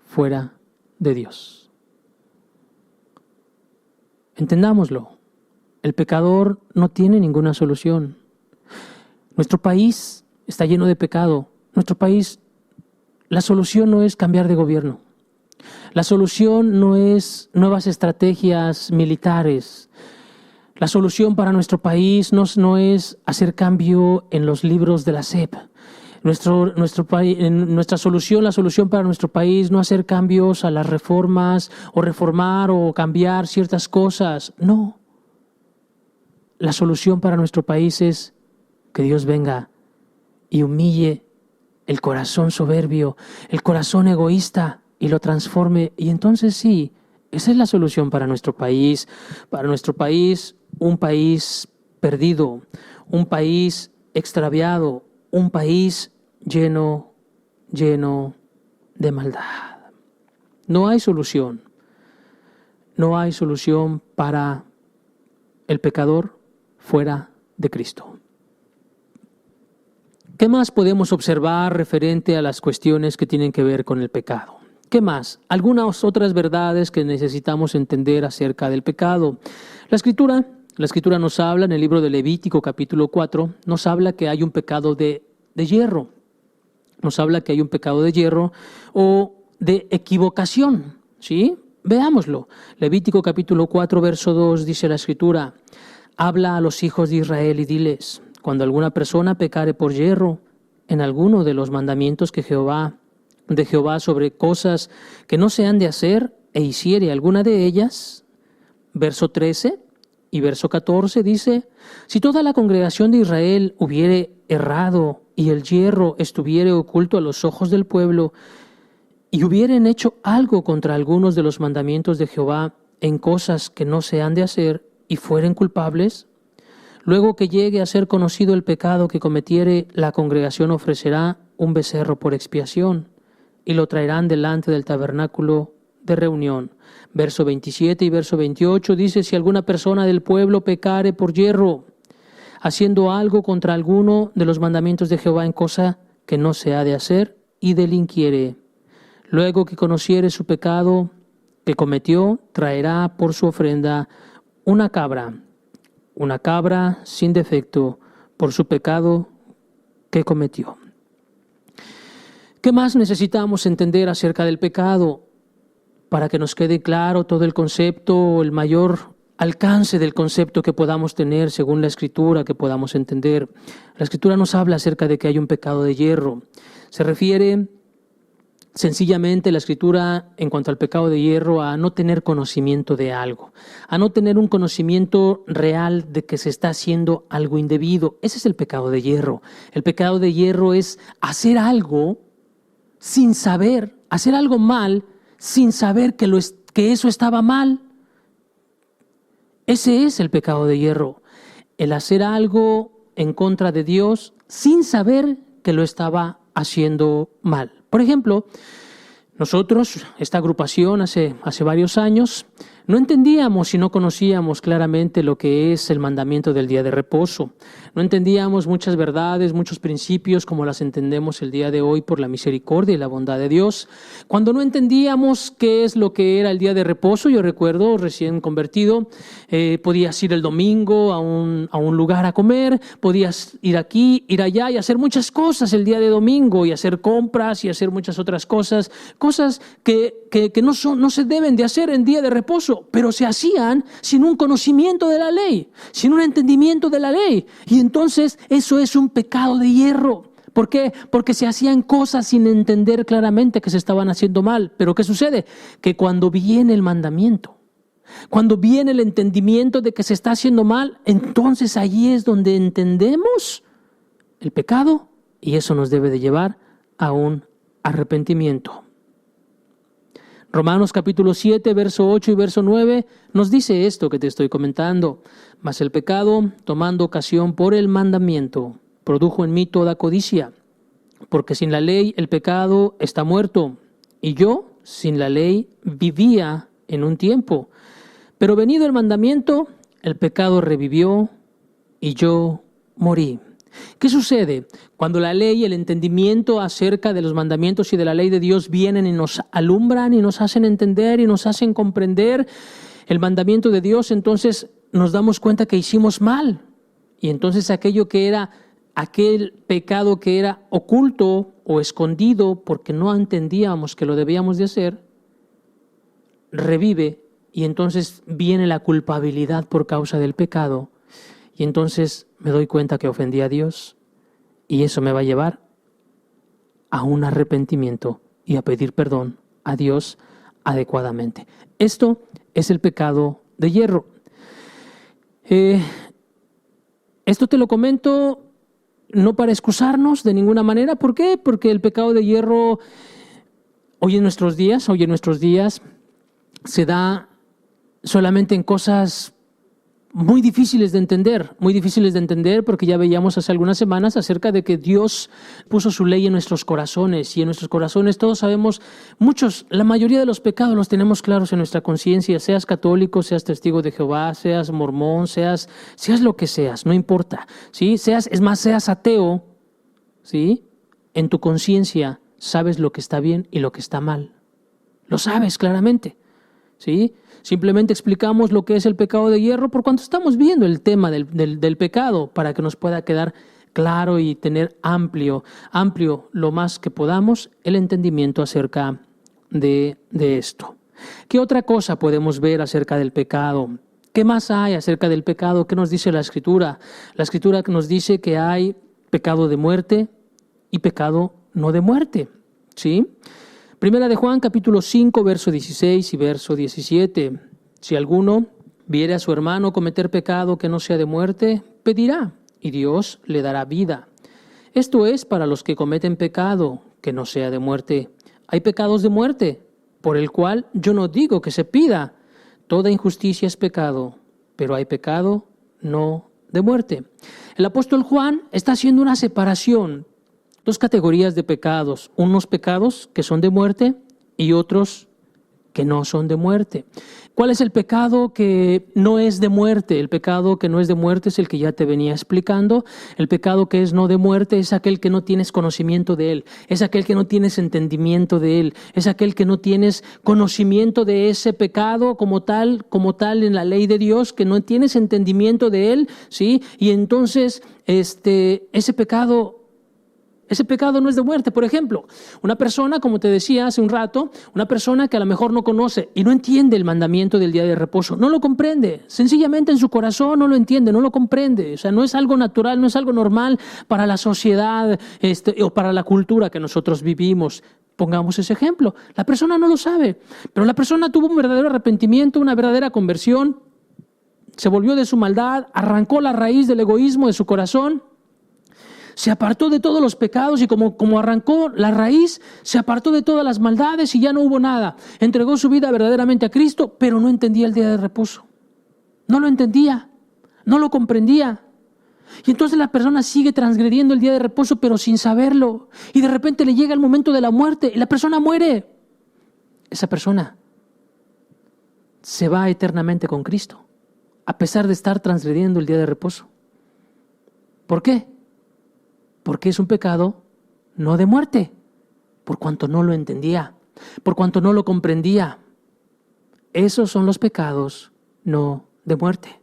fuera de Dios. Entendámoslo. El pecador no tiene ninguna solución. Nuestro país está lleno de pecado. Nuestro país, la solución no es cambiar de gobierno. La solución no es nuevas estrategias militares. La solución para nuestro país no es hacer cambio en los libros de la SEP. La solución para nuestro país no hacer cambios a las reformas o reformar o cambiar ciertas cosas. No. La solución para nuestro país es que Dios venga y humille el corazón soberbio, el corazón egoísta y lo transforme. Y entonces sí, esa es la solución para nuestro país. Para nuestro país, un país perdido, un país extraviado, un país lleno de maldad. No hay solución. No hay solución para el pecador fuera de Cristo. ¿Qué más podemos observar referente a las cuestiones que tienen que ver con el pecado? ¿Qué más? Algunas otras verdades que necesitamos entender acerca del pecado. La Escritura nos habla en el libro de Levítico capítulo 4, nos habla que hay un pecado de hierro. Nos habla que hay un pecado de hierro o de equivocación, ¿sí? Veámoslo. Levítico capítulo 4, verso 2 dice la Escritura: habla a los hijos de Israel y diles: cuando alguna persona pecare por hierro en alguno de los mandamientos de Jehová sobre cosas que no se han de hacer e hiciere alguna de ellas, verso 13 y verso 14 dice: si toda la congregación de Israel hubiere errado y el hierro estuviere oculto a los ojos del pueblo y hubieren hecho algo contra algunos de los mandamientos de Jehová en cosas que no se han de hacer y fueren culpables, luego que llegue a ser conocido el pecado que cometiere, la congregación ofrecerá un becerro por expiación y lo traerán delante del tabernáculo de reunión. Verso 27 y verso 28 dice: si alguna persona del pueblo pecare por hierro, haciendo algo contra alguno de los mandamientos de Jehová en cosa que no se ha de hacer, y delinquiere, luego que conociere su pecado que cometió, traerá por su ofrenda una cabra sin defecto por su pecado que cometió. ¿Qué más necesitamos entender acerca del pecado? Para que nos quede claro todo el concepto, el mayor alcance del concepto que podamos tener según la Escritura, que podamos entender. La Escritura nos habla acerca de que hay un pecado de hierro. Se refiere sencillamente la Escritura en cuanto al pecado de hierro a no tener conocimiento de algo, a no tener un conocimiento real de que se está haciendo algo indebido. Ese es el pecado de hierro. El pecado de hierro es hacer algo sin saber, hacer algo mal sin saber que eso estaba mal. Ese es el pecado de hierro, el hacer algo en contra de Dios sin saber que lo estaba haciendo mal. Por ejemplo, nosotros, esta agrupación hace varios años, no entendíamos y no conocíamos claramente lo que es el mandamiento del día de reposo. No entendíamos muchas verdades, muchos principios como las entendemos el día de hoy por la misericordia y la bondad de Dios. Cuando no entendíamos qué es lo que era el día de reposo, yo recuerdo, recién convertido, podías ir el domingo a un lugar a comer, podías ir aquí, ir allá y hacer muchas cosas el día de domingo y hacer compras y hacer muchas otras cosas que no se deben de hacer en día de reposo, pero se hacían sin un conocimiento de la ley, sin un entendimiento de la ley. Y entonces eso es un pecado de hierro. ¿Por qué? Porque se hacían cosas sin entender claramente que se estaban haciendo mal. Pero ¿qué sucede? Que cuando viene el mandamiento, cuando viene el entendimiento de que se está haciendo mal, entonces allí es donde entendemos el pecado y eso nos debe de llevar a un arrepentimiento. Romanos capítulo 7, verso 8 y verso 9 nos dice esto que te estoy comentando. Mas el pecado, tomando ocasión por el mandamiento, produjo en mí toda codicia, porque sin la ley el pecado está muerto, y yo sin la ley vivía en un tiempo. Pero venido el mandamiento, el pecado revivió y yo morí. ¿Qué sucede? Cuando la ley y el entendimiento acerca de los mandamientos y de la ley de Dios vienen y nos alumbran y nos hacen entender y nos hacen comprender el mandamiento de Dios, entonces nos damos cuenta que hicimos mal. Y entonces aquel pecado que era oculto o escondido porque no entendíamos que lo debíamos de hacer, revive y entonces viene la culpabilidad por causa del pecado. Y entonces me doy cuenta que ofendí a Dios y eso me va a llevar a un arrepentimiento y a pedir perdón a Dios adecuadamente. Esto es el pecado de hierro. Esto te lo comento no para excusarnos de ninguna manera. ¿Por qué? Porque el pecado de hierro hoy en nuestros días se da solamente en cosas muy difíciles de entender porque ya veíamos hace algunas semanas acerca de que Dios puso su ley en nuestros corazones y en nuestros corazones todos sabemos, la mayoría de los pecados los tenemos claros en nuestra conciencia, seas católico, seas testigo de Jehová, seas mormón, seas lo que seas, no importa, ¿sí? Seas ateo, ¿sí? En tu conciencia sabes lo que está bien y lo que está mal. Lo sabes claramente, ¿sí? Simplemente explicamos lo que es el pecado de hierro por cuanto estamos viendo el tema del pecado para que nos pueda quedar claro y tener amplio lo más que podamos el entendimiento acerca de esto. ¿Qué otra cosa podemos ver acerca del pecado? ¿Qué más hay acerca del pecado? ¿Qué nos dice la Escritura? La Escritura nos dice que hay pecado de muerte y pecado no de muerte, ¿sí? Primera de Juan, capítulo 5, verso 16 y verso 17. Si alguno viere a su hermano cometer pecado que no sea de muerte, pedirá, y Dios le dará vida. Esto es para los que cometen pecado que no sea de muerte. Hay pecados de muerte, por el cual yo no digo que se pida. Toda injusticia es pecado, pero hay pecado no de muerte. El apóstol Juan está haciendo una separación, dos categorías de pecados, unos pecados que son de muerte y otros que no son de muerte. ¿Cuál es el pecado que no es de muerte? El pecado que no es de muerte es el que ya te venía explicando. El pecado que es no de muerte es aquel que no tienes conocimiento de él, es aquel que no tienes entendimiento de él, es aquel que no tienes conocimiento de ese pecado como tal en la ley de Dios, que no tienes entendimiento de él, ¿sí? Y entonces ese pecado no es de muerte. Por ejemplo, una persona, como te decía hace un rato, una persona que a lo mejor no conoce y no entiende el mandamiento del día de reposo, no lo comprende, sencillamente en su corazón no lo entiende, no lo comprende. O sea, no es algo natural, no es algo normal para la sociedad o para la cultura que nosotros vivimos. Pongamos ese ejemplo. La persona no lo sabe, pero la persona tuvo un verdadero arrepentimiento, una verdadera conversión, se volvió de su maldad, arrancó la raíz del egoísmo de su corazón, se apartó de todos los pecados y como arrancó la raíz, se apartó de todas las maldades y ya no hubo nada. Entregó su vida verdaderamente a Cristo, pero no entendía el día de reposo. No lo entendía, no lo comprendía. Y entonces la persona sigue transgrediendo el día de reposo, pero sin saberlo. Y de repente le llega el momento de la muerte y la persona muere. Esa persona se va eternamente con Cristo, a pesar de estar transgrediendo el día de reposo. ¿Por qué? Porque es un pecado no de muerte, por cuanto no lo entendía, por cuanto no lo comprendía. Esos son los pecados no de muerte.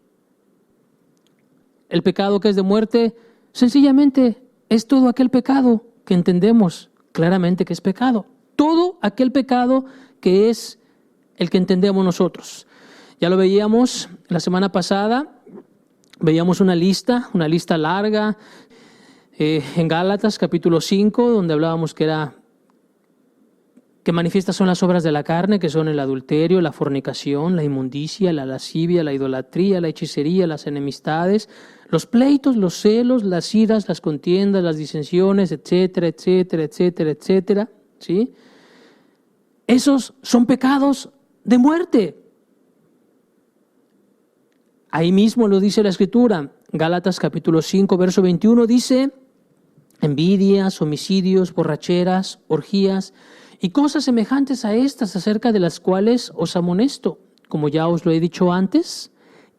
El pecado que es de muerte, sencillamente, es todo aquel pecado que entendemos claramente que es pecado. Todo aquel pecado que es el que entendemos nosotros. Ya lo veíamos la semana pasada, veíamos una lista larga, en Gálatas capítulo 5, donde hablábamos que manifiestas son las obras de la carne, que son el adulterio, la fornicación, la inmundicia, la lascivia, la idolatría, la hechicería, las enemistades, los pleitos, los celos, las iras, las contiendas, las disensiones, etcétera, etcétera, etcétera, etcétera, ¿sí? Esos son pecados de muerte. Ahí mismo lo dice la Escritura. Gálatas capítulo 5, verso 21 dice: envidias, homicidios, borracheras, orgías y cosas semejantes a estas, acerca de las cuales os amonesto, como ya os lo he dicho antes,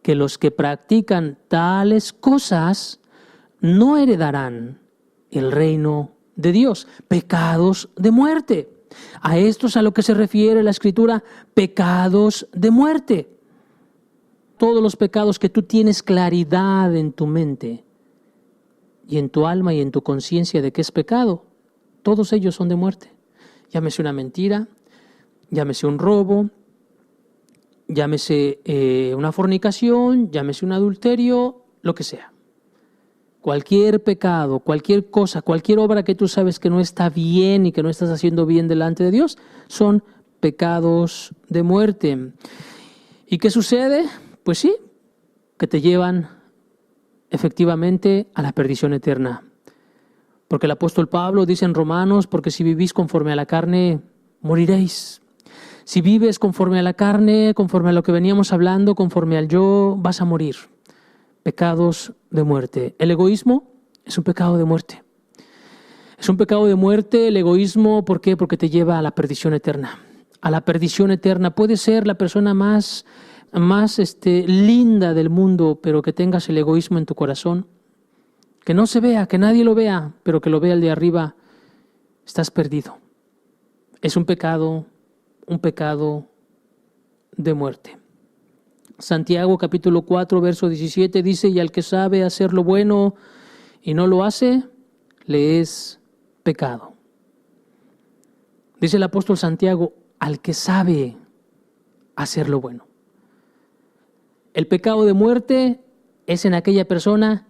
que los que practican tales cosas no heredarán el reino de Dios. Pecados de muerte. A esto es a lo que se refiere la Escritura, pecados de muerte. Todos los pecados que tú tienes claridad en tu mente y en tu alma y en tu conciencia de que es pecado, todos ellos son de muerte. Llámese una mentira, llámese un robo, llámese una fornicación, llámese un adulterio, lo que sea. Cualquier pecado, cualquier cosa, cualquier obra que tú sabes que no está bien y que no estás haciendo bien delante de Dios, son pecados de muerte. ¿Y qué sucede? Pues sí, que te llevan efectivamente a la perdición eterna. Porque el apóstol Pablo dice en Romanos, porque si vivís conforme a la carne, moriréis. Si vives conforme a la carne, conforme a lo que veníamos hablando, conforme al yo, vas a morir. Pecados de muerte. El egoísmo es un pecado de muerte. Es un pecado de muerte el egoísmo, ¿por qué? Porque te lleva a la perdición eterna. A la perdición eterna. Puede ser la persona más linda del mundo, pero que tengas el egoísmo en tu corazón, que no se vea, que nadie lo vea, pero que lo vea el de arriba, estás perdido. Es un pecado de muerte. Santiago capítulo 4, verso 17 dice, y al que sabe hacer lo bueno y no lo hace, le es pecado. Dice el apóstol Santiago, al que sabe hacer lo bueno. El pecado de muerte es en aquella persona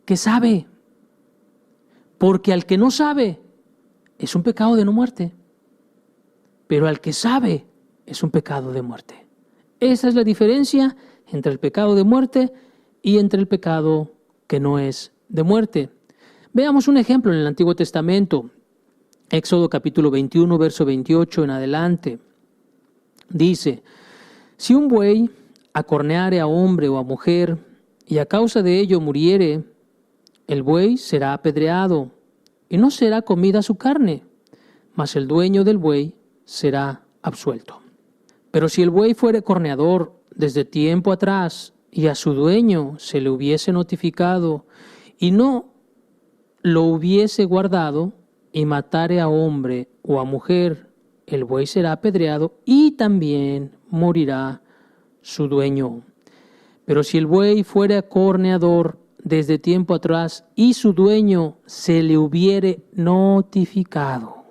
que sabe, porque al que no sabe es un pecado de no muerte, pero al que sabe es un pecado de muerte. Esa es la diferencia entre el pecado de muerte y entre el pecado que no es de muerte. Veamos un ejemplo en el Antiguo Testamento, Éxodo capítulo 21, verso 28 en adelante. Dice, si un buey acorneare a hombre o a mujer y a causa de ello muriere, el buey será apedreado y no será comida su carne, mas el dueño del buey será absuelto. Pero si el buey fuere corneador desde tiempo atrás y a su dueño se le hubiese notificado y no lo hubiese guardado y matare a hombre o a mujer, el buey será apedreado y también morirá su dueño. Pero si el buey fuere corneador desde tiempo atrás y su dueño se le hubiere notificado.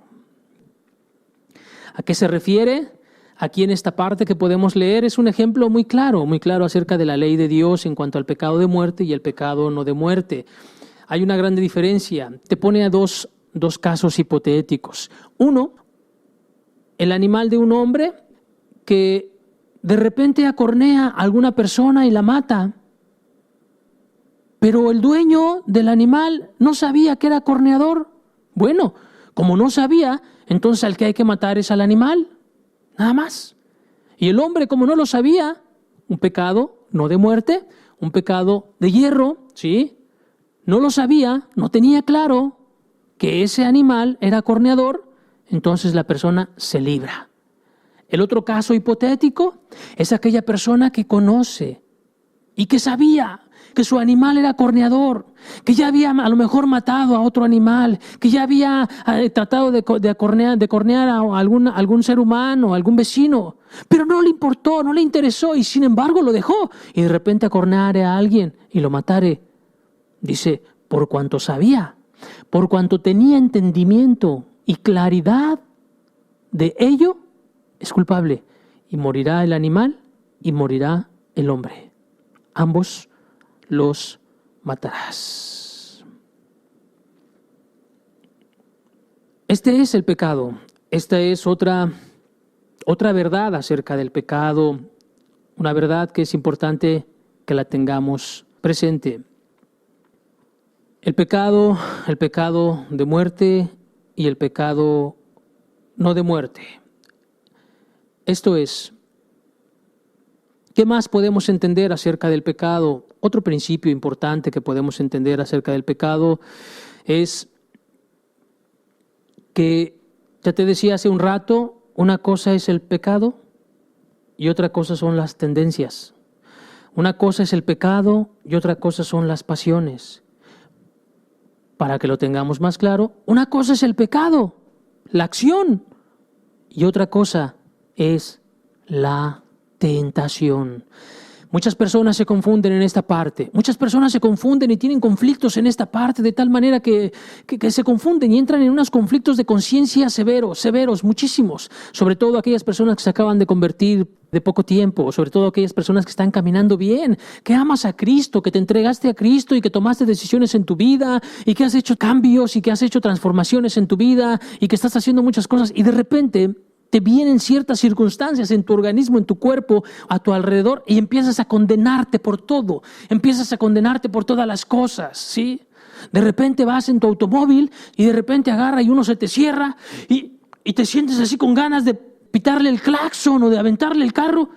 ¿A qué se refiere? Aquí en esta parte que podemos leer es un ejemplo muy claro acerca de la ley de Dios en cuanto al pecado de muerte y el pecado no de muerte. Hay una gran diferencia. Te pone a dos casos hipotéticos. Uno, el animal de un hombre que de repente acornea a alguna persona y la mata, pero el dueño del animal no sabía que era corneador. Bueno, como no sabía, entonces al que hay que matar es al animal. Nada más. Y el hombre, como no lo sabía, un pecado no de muerte, un pecado de hierro, ¿sí? No lo sabía, no tenía claro que ese animal era corneador, entonces la persona se libra. El otro caso hipotético es aquella persona que conoce y que sabía que su animal era corneador, que ya había a lo mejor matado a otro animal, que ya había tratado de cornear a algún ser humano, a algún vecino, pero no le importó, no le interesó y sin embargo lo dejó y de repente acorneare a alguien y lo matare. Dice, por cuanto sabía, por cuanto tenía entendimiento y claridad de ello, es culpable y morirá el animal y morirá el hombre. Ambos los matarás. Este es el pecado. Esta es otra verdad acerca del pecado, una verdad que es importante que la tengamos presente. El pecado de muerte y el pecado no de muerte. Esto es, ¿qué más podemos entender acerca del pecado? Otro principio importante que podemos entender acerca del pecado es que, ya te decía hace un rato, una cosa es el pecado y otra cosa son las tendencias. Una cosa es el pecado y otra cosa son las pasiones. Para que lo tengamos más claro, una cosa es el pecado, la acción, y otra cosa es la tentación. Muchas personas se confunden en esta parte. Muchas personas se confunden y tienen conflictos en esta parte de tal manera que se confunden y entran en unos conflictos de conciencia severos, muchísimos. Sobre todo aquellas personas que se acaban de convertir de poco tiempo, sobre todo aquellas personas que están caminando bien, que amas a Cristo, que te entregaste a Cristo y que tomaste decisiones en tu vida y que has hecho cambios y que has hecho transformaciones en tu vida y que estás haciendo muchas cosas y de repente te vienen ciertas circunstancias en tu organismo, en tu cuerpo, a tu alrededor y empiezas a condenarte por todo, empiezas a condenarte por todas las cosas, ¿sí? De repente vas en tu automóvil y de repente agarra y uno se te cierra y te sientes así con ganas de pitarle el claxon o de aventarle el carro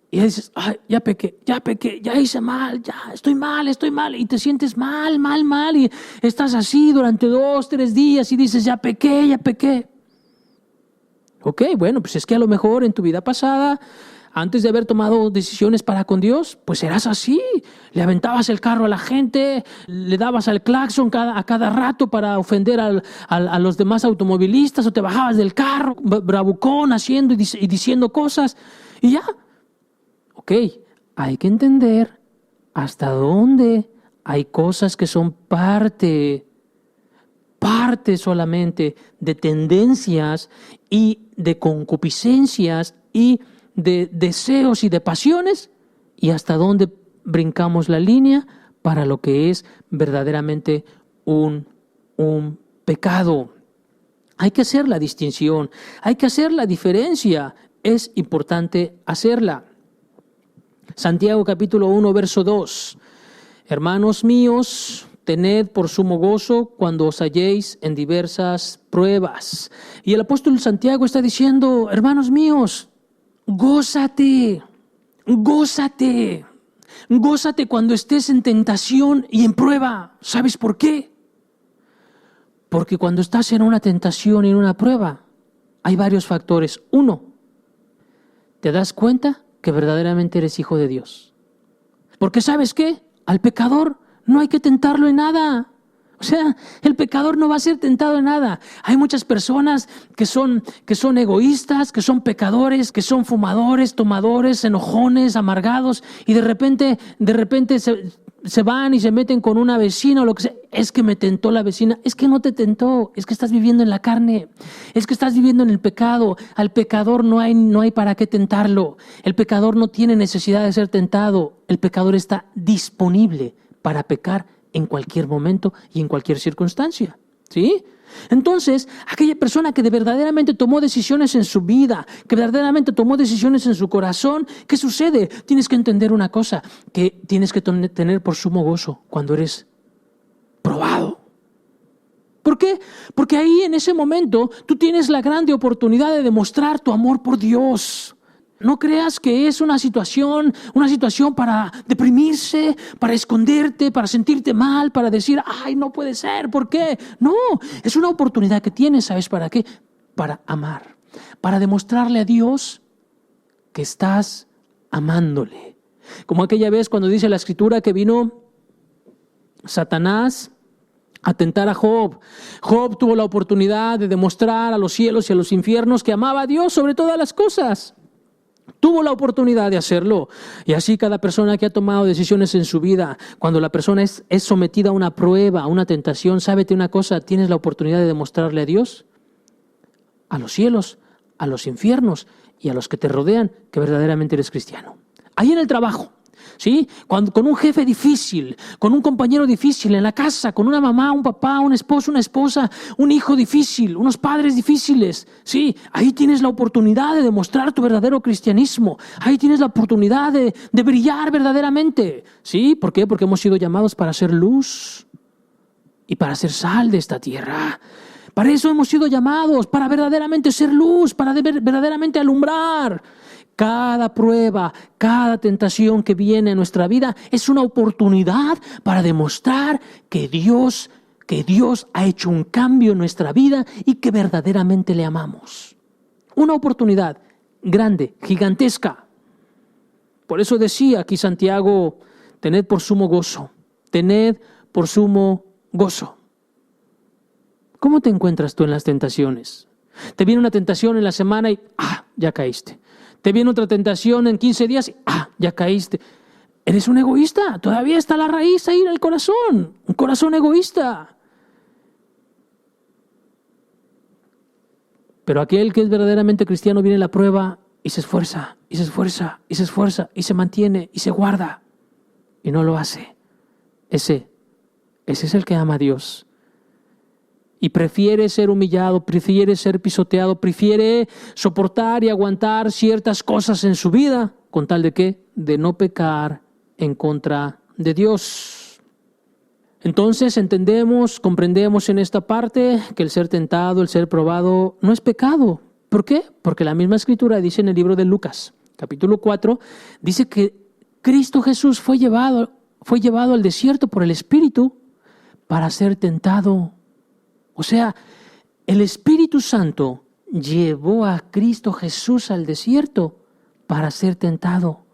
y dices, ay, ya pequé, ya hice mal, ya estoy mal y te sientes mal y estás así durante 2, 3 días y dices, ya pequé. Ok, bueno, pues es que a lo mejor en tu vida pasada antes de haber tomado decisiones para con Dios, pues eras así. Le aventabas el carro a la gente, le dabas al claxon a cada rato para ofender a los demás automovilistas, o te bajabas del carro, bravucón, haciendo y diciendo cosas, y ya. Ok, hay que entender hasta dónde hay cosas que son parte solamente de tendencias y de concupiscencias y de deseos y de pasiones, y hasta dónde brincamos la línea para lo que es verdaderamente un pecado. Hay que hacer la distinción, hay que hacer la diferencia, es importante hacerla. Santiago capítulo 1, verso 2. Hermanos míos, tened por sumo gozo cuando os halléis en diversas pruebas. Y el apóstol Santiago está diciendo, hermanos míos, gózate, gózate, gózate cuando estés en tentación y en prueba. ¿Sabes por qué? Porque cuando estás en una tentación y en una prueba, hay varios factores. Uno, te das cuenta que verdaderamente eres hijo de Dios. Porque ¿sabes qué? Al pecador no hay que tentarlo en nada. O sea, el pecador no va a ser tentado en nada. Hay muchas personas que son egoístas, que son pecadores, que son fumadores, tomadores, enojones, amargados, y de repente se van y se meten con una vecina o lo que sea. Es que me tentó la vecina. Es que no te tentó, es que estás viviendo en la carne, es que estás viviendo en el pecado. Al pecador no hay para qué tentarlo. El pecador no tiene necesidad de ser tentado. El pecador está disponible para pecar en cualquier momento y en cualquier circunstancia, ¿sí? Entonces, aquella persona que verdaderamente tomó decisiones en su vida, que verdaderamente tomó decisiones en su corazón, ¿qué sucede? Tienes que entender una cosa, que tienes que tener por sumo gozo cuando eres probado. ¿Por qué? Porque ahí en ese momento tú tienes la grande oportunidad de demostrar tu amor por Dios. No creas que es una situación para deprimirse, para esconderte, para sentirte mal, para decir, ay, no puede ser, ¿por qué? No, es una oportunidad que tienes, ¿sabes para qué? Para amar, para demostrarle a Dios que estás amándole. Como aquella vez cuando dice la Escritura que vino Satanás a tentar a Job. Job tuvo la oportunidad de demostrar a los cielos y a los infiernos que amaba a Dios sobre todas las cosas. Tuvo la oportunidad de hacerlo. Y así cada persona que ha tomado decisiones en su vida, cuando la persona es sometida a una prueba, a una tentación, sábete una cosa, tienes la oportunidad de demostrarle a Dios, a los cielos, a los infiernos y a los que te rodean que verdaderamente eres cristiano. Ahí en el trabajo, ¿sí? Con un jefe difícil, con un compañero difícil, en la casa, con una mamá, un papá, un esposo, una esposa, un hijo difícil, unos padres difíciles, ¿sí? Ahí tienes la oportunidad de demostrar tu verdadero cristianismo. Ahí tienes la oportunidad de brillar verdaderamente, ¿sí? ¿Por qué? Porque hemos sido llamados para ser luz y para ser sal de esta tierra. Para eso hemos sido llamados, para verdaderamente ser luz, para verdaderamente alumbrar. Cada prueba, cada tentación que viene a nuestra vida es una oportunidad para demostrar que Dios ha hecho un cambio en nuestra vida y que verdaderamente le amamos. Una oportunidad grande, gigantesca. Por eso decía aquí Santiago, tened por sumo gozo, tened por sumo gozo. ¿Cómo te encuentras tú en las tentaciones? Te viene una tentación en la semana y ya caíste. Te viene otra tentación en 15 días y ya caíste. Eres un egoísta, todavía está la raíz ahí en el corazón, un corazón egoísta. Pero aquel que es verdaderamente cristiano viene la prueba y se esfuerza, y se esfuerza, y se esfuerza, y se mantiene, y se guarda, y no lo hace. Ese es el que ama a Dios. Y prefiere ser humillado, prefiere ser pisoteado, prefiere soportar y aguantar ciertas cosas en su vida, ¿con tal de qué? De no pecar en contra de Dios. Entonces comprendemos en esta parte que el ser tentado, el ser probado, no es pecado. ¿Por qué? Porque la misma Escritura dice en el libro de Lucas, capítulo 4, dice que Cristo Jesús fue llevado al desierto por el Espíritu para ser tentado. O sea, el Espíritu Santo llevó a Cristo Jesús al desierto para ser tentado.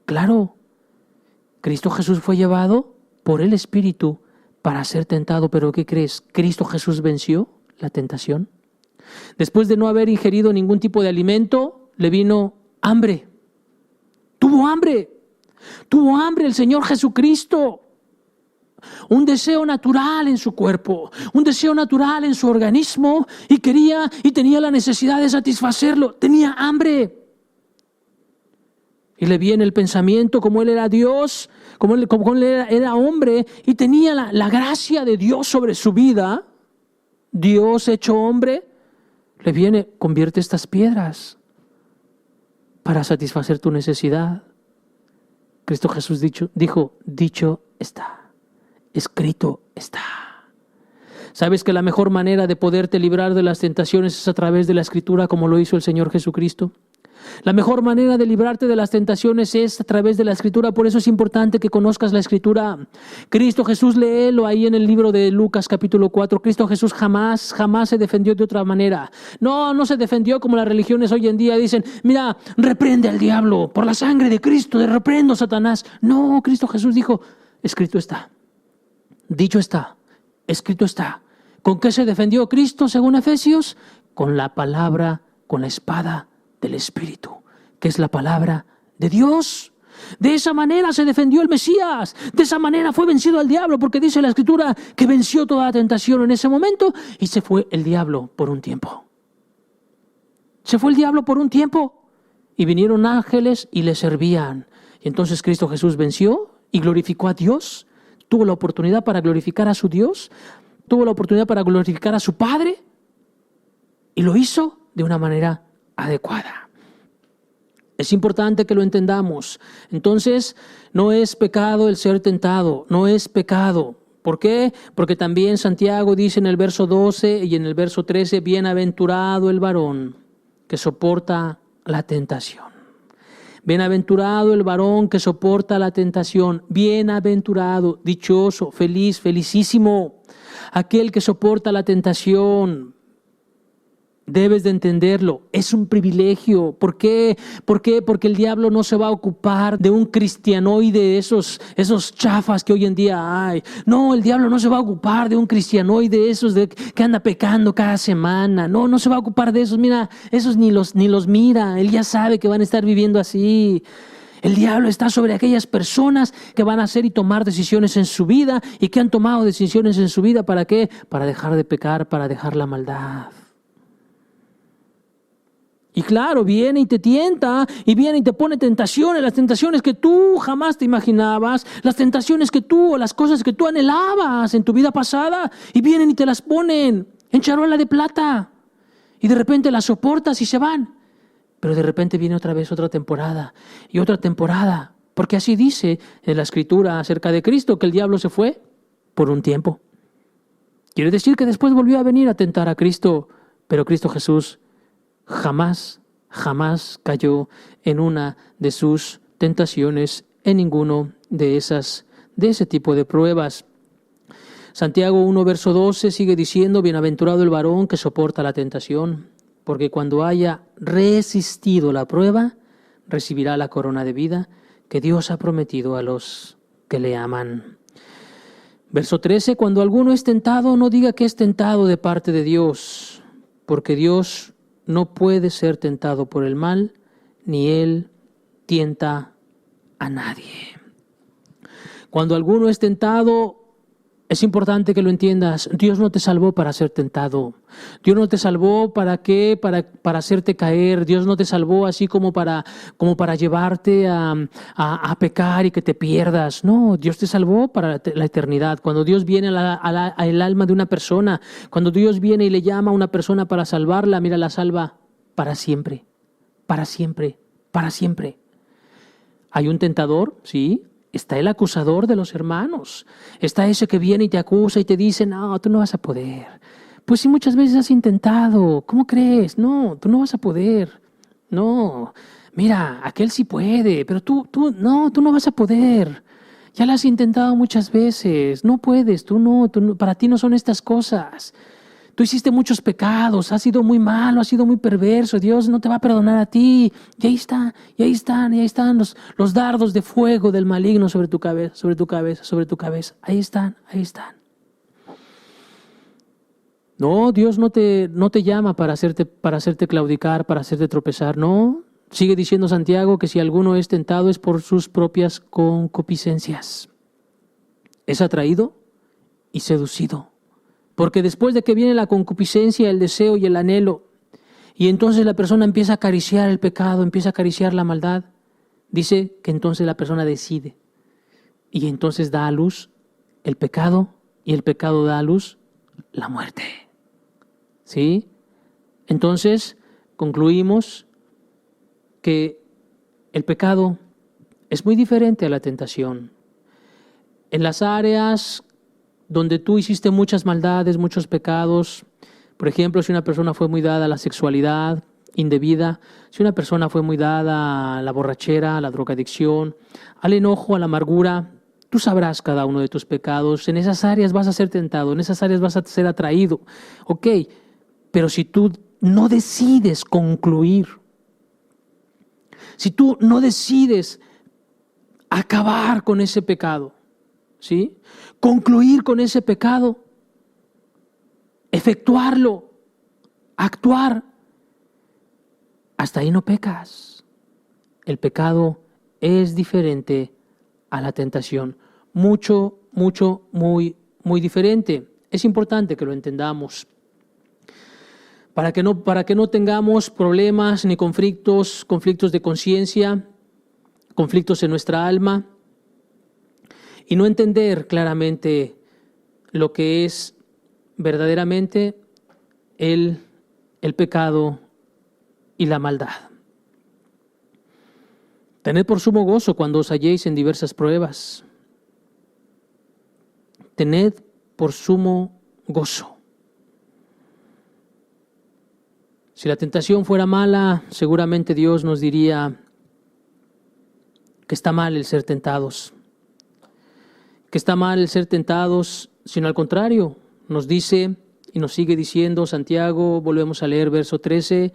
Claro, Cristo Jesús fue llevado por el Espíritu para ser tentado, pero ¿qué crees? Cristo Jesús venció la tentación. Después de no haber ingerido ningún tipo de alimento, le vino hambre. Tuvo hambre el Señor Jesucristo. Un deseo natural en su cuerpo, un deseo natural en su organismo, y tenía la necesidad de satisfacerlo. Tenía hambre. Y le viene el pensamiento, como Él era Dios, como él era hombre, y tenía la gracia de Dios sobre su vida, Dios hecho hombre, le viene: convierte estas piedras para satisfacer tu necesidad. Cristo Jesús dijo: dicho está, escrito está. ¿Sabes que la mejor manera de poderte librar de las tentaciones es a través de la Escritura, como lo hizo el Señor Jesucristo? La mejor manera de librarte de las tentaciones es a través de la Escritura. Por eso es importante que conozcas la Escritura. Cristo Jesús, léelo ahí en el libro de Lucas capítulo 4. Cristo Jesús jamás se defendió de otra manera. No se defendió como las religiones hoy en día dicen: mira, reprende al diablo, por la sangre de Cristo, te reprendo, Satanás. No, Cristo Jesús dijo: escrito está, dicho está, escrito está. ¿Con qué se defendió Cristo según Efesios? Con la palabra, con la espada del Espíritu, que es la palabra de Dios. De esa manera se defendió el Mesías. De esa manera fue vencido al diablo, porque dice la Escritura que venció toda la tentación en ese momento, y se fue el diablo por un tiempo. Se fue el diablo por un tiempo, y vinieron ángeles y le servían. Y entonces Cristo Jesús venció y glorificó a Dios. Tuvo la oportunidad para glorificar a su Dios, tuvo la oportunidad para glorificar a su Padre, y lo hizo de una manera adecuada. Es importante que lo entendamos. Entonces, no es pecado el ser tentado, no es pecado. ¿Por qué? Porque también Santiago dice en el verso 12 y en el verso 13: bienaventurado el varón que soporta la tentación. Bienaventurado el varón que soporta la tentación. Bienaventurado, dichoso, feliz, felicísimo aquel que soporta la tentación. Debes de entenderlo, es un privilegio. ¿Por qué? Porque el diablo no se va a ocupar de un cristianoide, esos chafas que hoy en día hay. No, el diablo no se va a ocupar de un cristianoide, esos que anda pecando cada semana. No se va a ocupar de esos. Mira, esos ni los mira. Él ya sabe que van a estar viviendo así. El diablo está sobre aquellas personas que van a hacer y tomar decisiones en su vida, y que han tomado decisiones en su vida. ¿Para qué? Para dejar de pecar, para dejar la maldad. Y claro, viene y te tienta, y viene y te pone tentaciones, las tentaciones que tú jamás te imaginabas, las tentaciones que tú, o las cosas que tú anhelabas en tu vida pasada, y vienen y te las ponen en charola de plata, y de repente las soportas y se van. Pero de repente viene otra vez otra temporada, y otra temporada, porque así dice en la Escritura acerca de Cristo, que el diablo se fue por un tiempo. Quiere decir que después volvió a venir a tentar a Cristo, pero Cristo Jesús jamás cayó en una de sus tentaciones, en ninguno de ese tipo de pruebas. Santiago 1, verso 12 sigue diciendo: bienaventurado el varón que soporta la tentación, porque cuando haya resistido la prueba, recibirá la corona de vida que Dios ha prometido a los que le aman. Verso 13: cuando alguno es tentado, no diga que es tentado de parte de Dios, porque Dios no puede ser tentado por el mal, ni Él tienta a nadie. Cuando alguno es tentado, es importante que lo entiendas. Dios no te salvó para ser tentado. Dios no te salvó ¿para qué? Para hacerte caer. Dios no te salvó así como para llevarte a pecar y que te pierdas. No, Dios te salvó para la eternidad. Cuando Dios viene al alma de una persona, cuando Dios viene y le llama a una persona para salvarla, mira, la salva para siempre, para siempre, para siempre. ¿Hay un tentador? Sí. Está el acusador de los hermanos. Está ese que viene y te acusa y te dice: no, tú no vas a poder. Pues sí, muchas veces has intentado. ¿Cómo crees? No, tú no vas a poder. No, mira, aquel sí puede, pero tú no vas a poder. Ya lo has intentado muchas veces. No puedes, tú no, para ti no son estas cosas. tú hiciste muchos pecados, has sido muy malo, has sido muy perverso, Dios no te va a perdonar a ti. Y ahí están los dardos de fuego del maligno sobre tu cabeza, sobre tu cabeza, sobre tu cabeza. Ahí están. No, Dios no te llama para hacerte claudicar, para hacerte tropezar, no. Sigue diciendo Santiago que si alguno es tentado es por sus propias concupiscencias. Es atraído y seducido. Porque después de que viene la concupiscencia, el deseo y el anhelo, y entonces la persona empieza a acariciar el pecado, empieza a acariciar la maldad, dice que entonces la persona decide. Y entonces da a luz el pecado, y el pecado da a luz la muerte. ¿Sí? Entonces, concluimos que el pecado es muy diferente a la tentación. En las áreas donde tú hiciste muchas maldades, muchos pecados, por ejemplo, si una persona fue muy dada a la sexualidad indebida, si una persona fue muy dada a la borrachera, a la drogadicción, al enojo, a la amargura, tú sabrás cada uno de tus pecados. En esas áreas vas a ser tentado, en esas áreas vas a ser atraído. Ok, pero si tú no decides concluir, si tú no decides acabar con ese pecado, ¿sí? Concluir con ese pecado, efectuarlo, actuar, hasta ahí no pecas. El pecado es diferente a la tentación. Muy diferente. Es importante que lo entendamos. Para que no tengamos problemas ni conflictos de conciencia, conflictos en nuestra alma, y no entender claramente lo que es verdaderamente el pecado y la maldad. Tened por sumo gozo cuando os halléis en diversas pruebas. Tened por sumo gozo. Si la tentación fuera mala, seguramente Dios nos diría que está mal el ser tentados. Que está mal el ser tentados, sino al contrario, nos dice y nos sigue diciendo Santiago, volvemos a leer verso 13,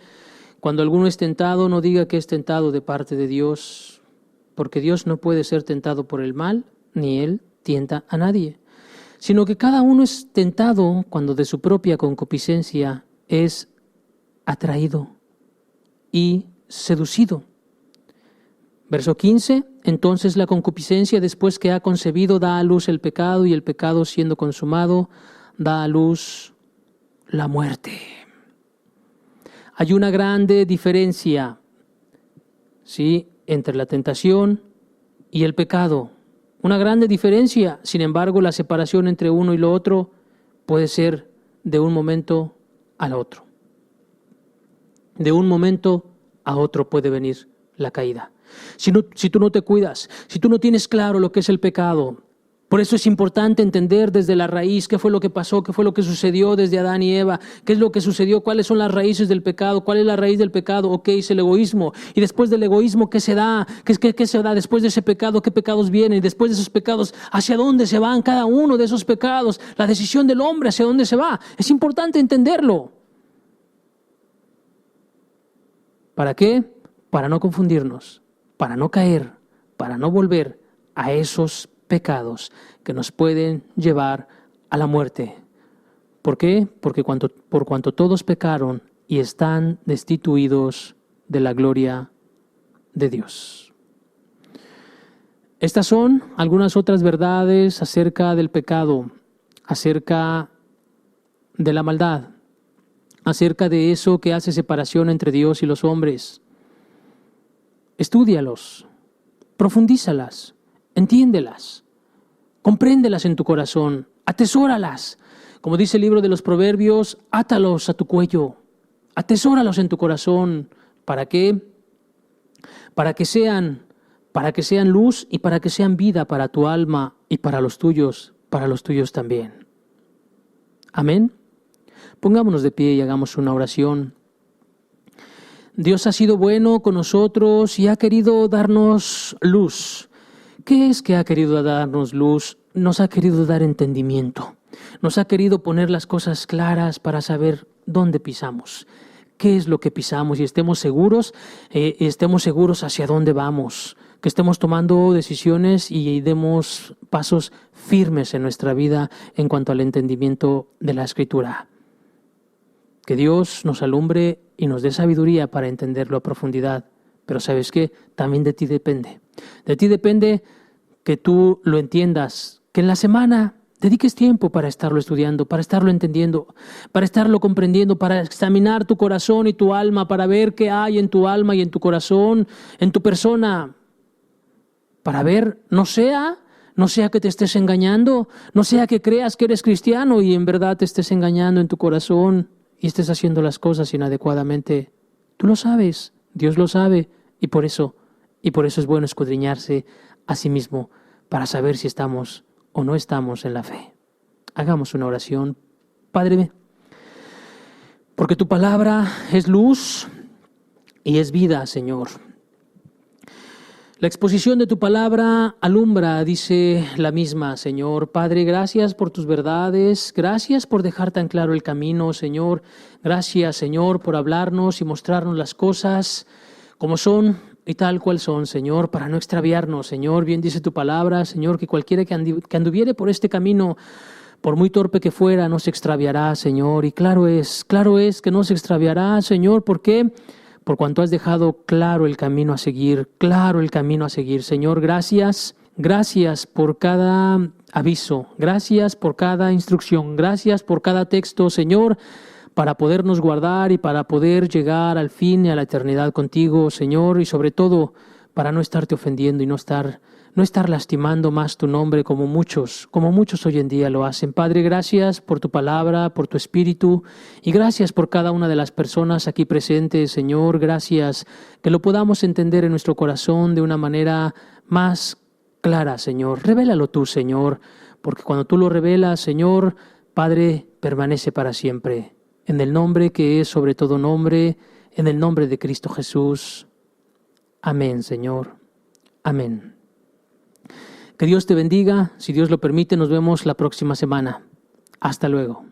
cuando alguno es tentado, no diga que es tentado de parte de Dios, porque Dios no puede ser tentado por el mal, ni Él tienta a nadie, sino que cada uno es tentado cuando de su propia concupiscencia es atraído y seducido. Verso 15, entonces la concupiscencia después que ha concebido da a luz el pecado y el pecado siendo consumado da a luz la muerte. Hay una grande diferencia, ¿sí?, entre la tentación y el pecado. Una grande diferencia, sin embargo, la separación entre uno y lo otro puede ser de un momento al otro. De un momento a otro puede venir la caída. Si tú no te cuidas, si tú no tienes claro lo que es el pecado, por eso es importante entender desde la raíz qué fue lo que pasó, qué fue lo que sucedió desde Adán y Eva, qué es lo que sucedió, cuáles son las raíces del pecado, cuál es la raíz del pecado, ok, es el egoísmo, y después del egoísmo, ¿qué se da? ¿Qué se da después de ese pecado? ¿Qué pecados vienen? Y después de esos pecados, ¿hacia dónde se van cada uno de esos pecados? La decisión del hombre, ¿hacia dónde se va? Es importante entenderlo. ¿Para qué? Para no confundirnos, para no caer, para no volver a esos pecados que nos pueden llevar a la muerte. ¿Por qué? Porque por cuanto todos pecaron y están destituidos de la gloria de Dios. Estas son algunas otras verdades acerca del pecado, acerca de la maldad, acerca de eso que hace separación entre Dios y los hombres. Estúdialos, profundízalas, entiéndelas, compréndelas en tu corazón, atesóralas. Como dice el libro de los Proverbios, átalos a tu cuello, atesóralos en tu corazón. ¿Para qué? Para que sean luz y para que sean vida para tu alma y para los tuyos también. Amén. Pongámonos de pie y hagamos una oración. Dios ha sido bueno con nosotros y ha querido darnos luz. ¿Qué es que ha querido darnos luz? Nos ha querido dar entendimiento. nos ha querido poner las cosas claras para saber dónde pisamos, qué es lo que pisamos y estemos seguros hacia dónde vamos, que estemos tomando decisiones y demos pasos firmes en nuestra vida en cuanto al entendimiento de la Escritura. Que Dios nos alumbre y nos dé sabiduría para entenderlo a profundidad. Pero ¿sabes qué? También de ti depende. De ti depende que tú lo entiendas, que en la semana dediques tiempo para estarlo estudiando, para estarlo entendiendo, para estarlo comprendiendo, para examinar tu corazón y tu alma, para ver qué hay en tu alma y en tu corazón, en tu persona, para ver, no sea que te estés engañando, no sea que creas que eres cristiano y en verdad te estés engañando en tu corazón y estés haciendo las cosas inadecuadamente. Tú lo sabes, Dios lo sabe, y por eso es bueno escudriñarse a sí mismo para saber si estamos o no estamos en la fe. Hagamos una oración. Padre, porque tu palabra es luz y es vida, Señor. La exposición de tu palabra alumbra, dice la misma, Señor. Padre, gracias por tus verdades, gracias por dejar tan claro el camino, Señor. Gracias, Señor, por hablarnos y mostrarnos las cosas como son y tal cual son, Señor, para no extraviarnos, Señor. Bien dice tu palabra, Señor, que cualquiera que anduviere por este camino, por muy torpe que fuera, no se extraviará, Señor. Y claro es que no se extraviará, Señor. ¿Por qué? Por cuanto has dejado claro el camino a seguir, Señor. Gracias por cada aviso, gracias por cada instrucción, gracias por cada texto, Señor, para podernos guardar y para poder llegar al fin y a la eternidad contigo, Señor, y sobre todo para no estarte ofendiendo y no estar lastimando más tu nombre como muchos hoy en día lo hacen. Padre, gracias por tu palabra, por tu espíritu y gracias por cada una de las personas aquí presentes, Señor. Gracias que lo podamos entender en nuestro corazón de una manera más clara, Señor. Revélalo tú, Señor, porque cuando tú lo revelas, Señor, Padre, permanece para siempre. En el nombre que es sobre todo nombre, en el nombre de Cristo Jesús. Amén, Señor. Amén. Que Dios te bendiga. Si Dios lo permite, nos vemos la próxima semana. Hasta luego.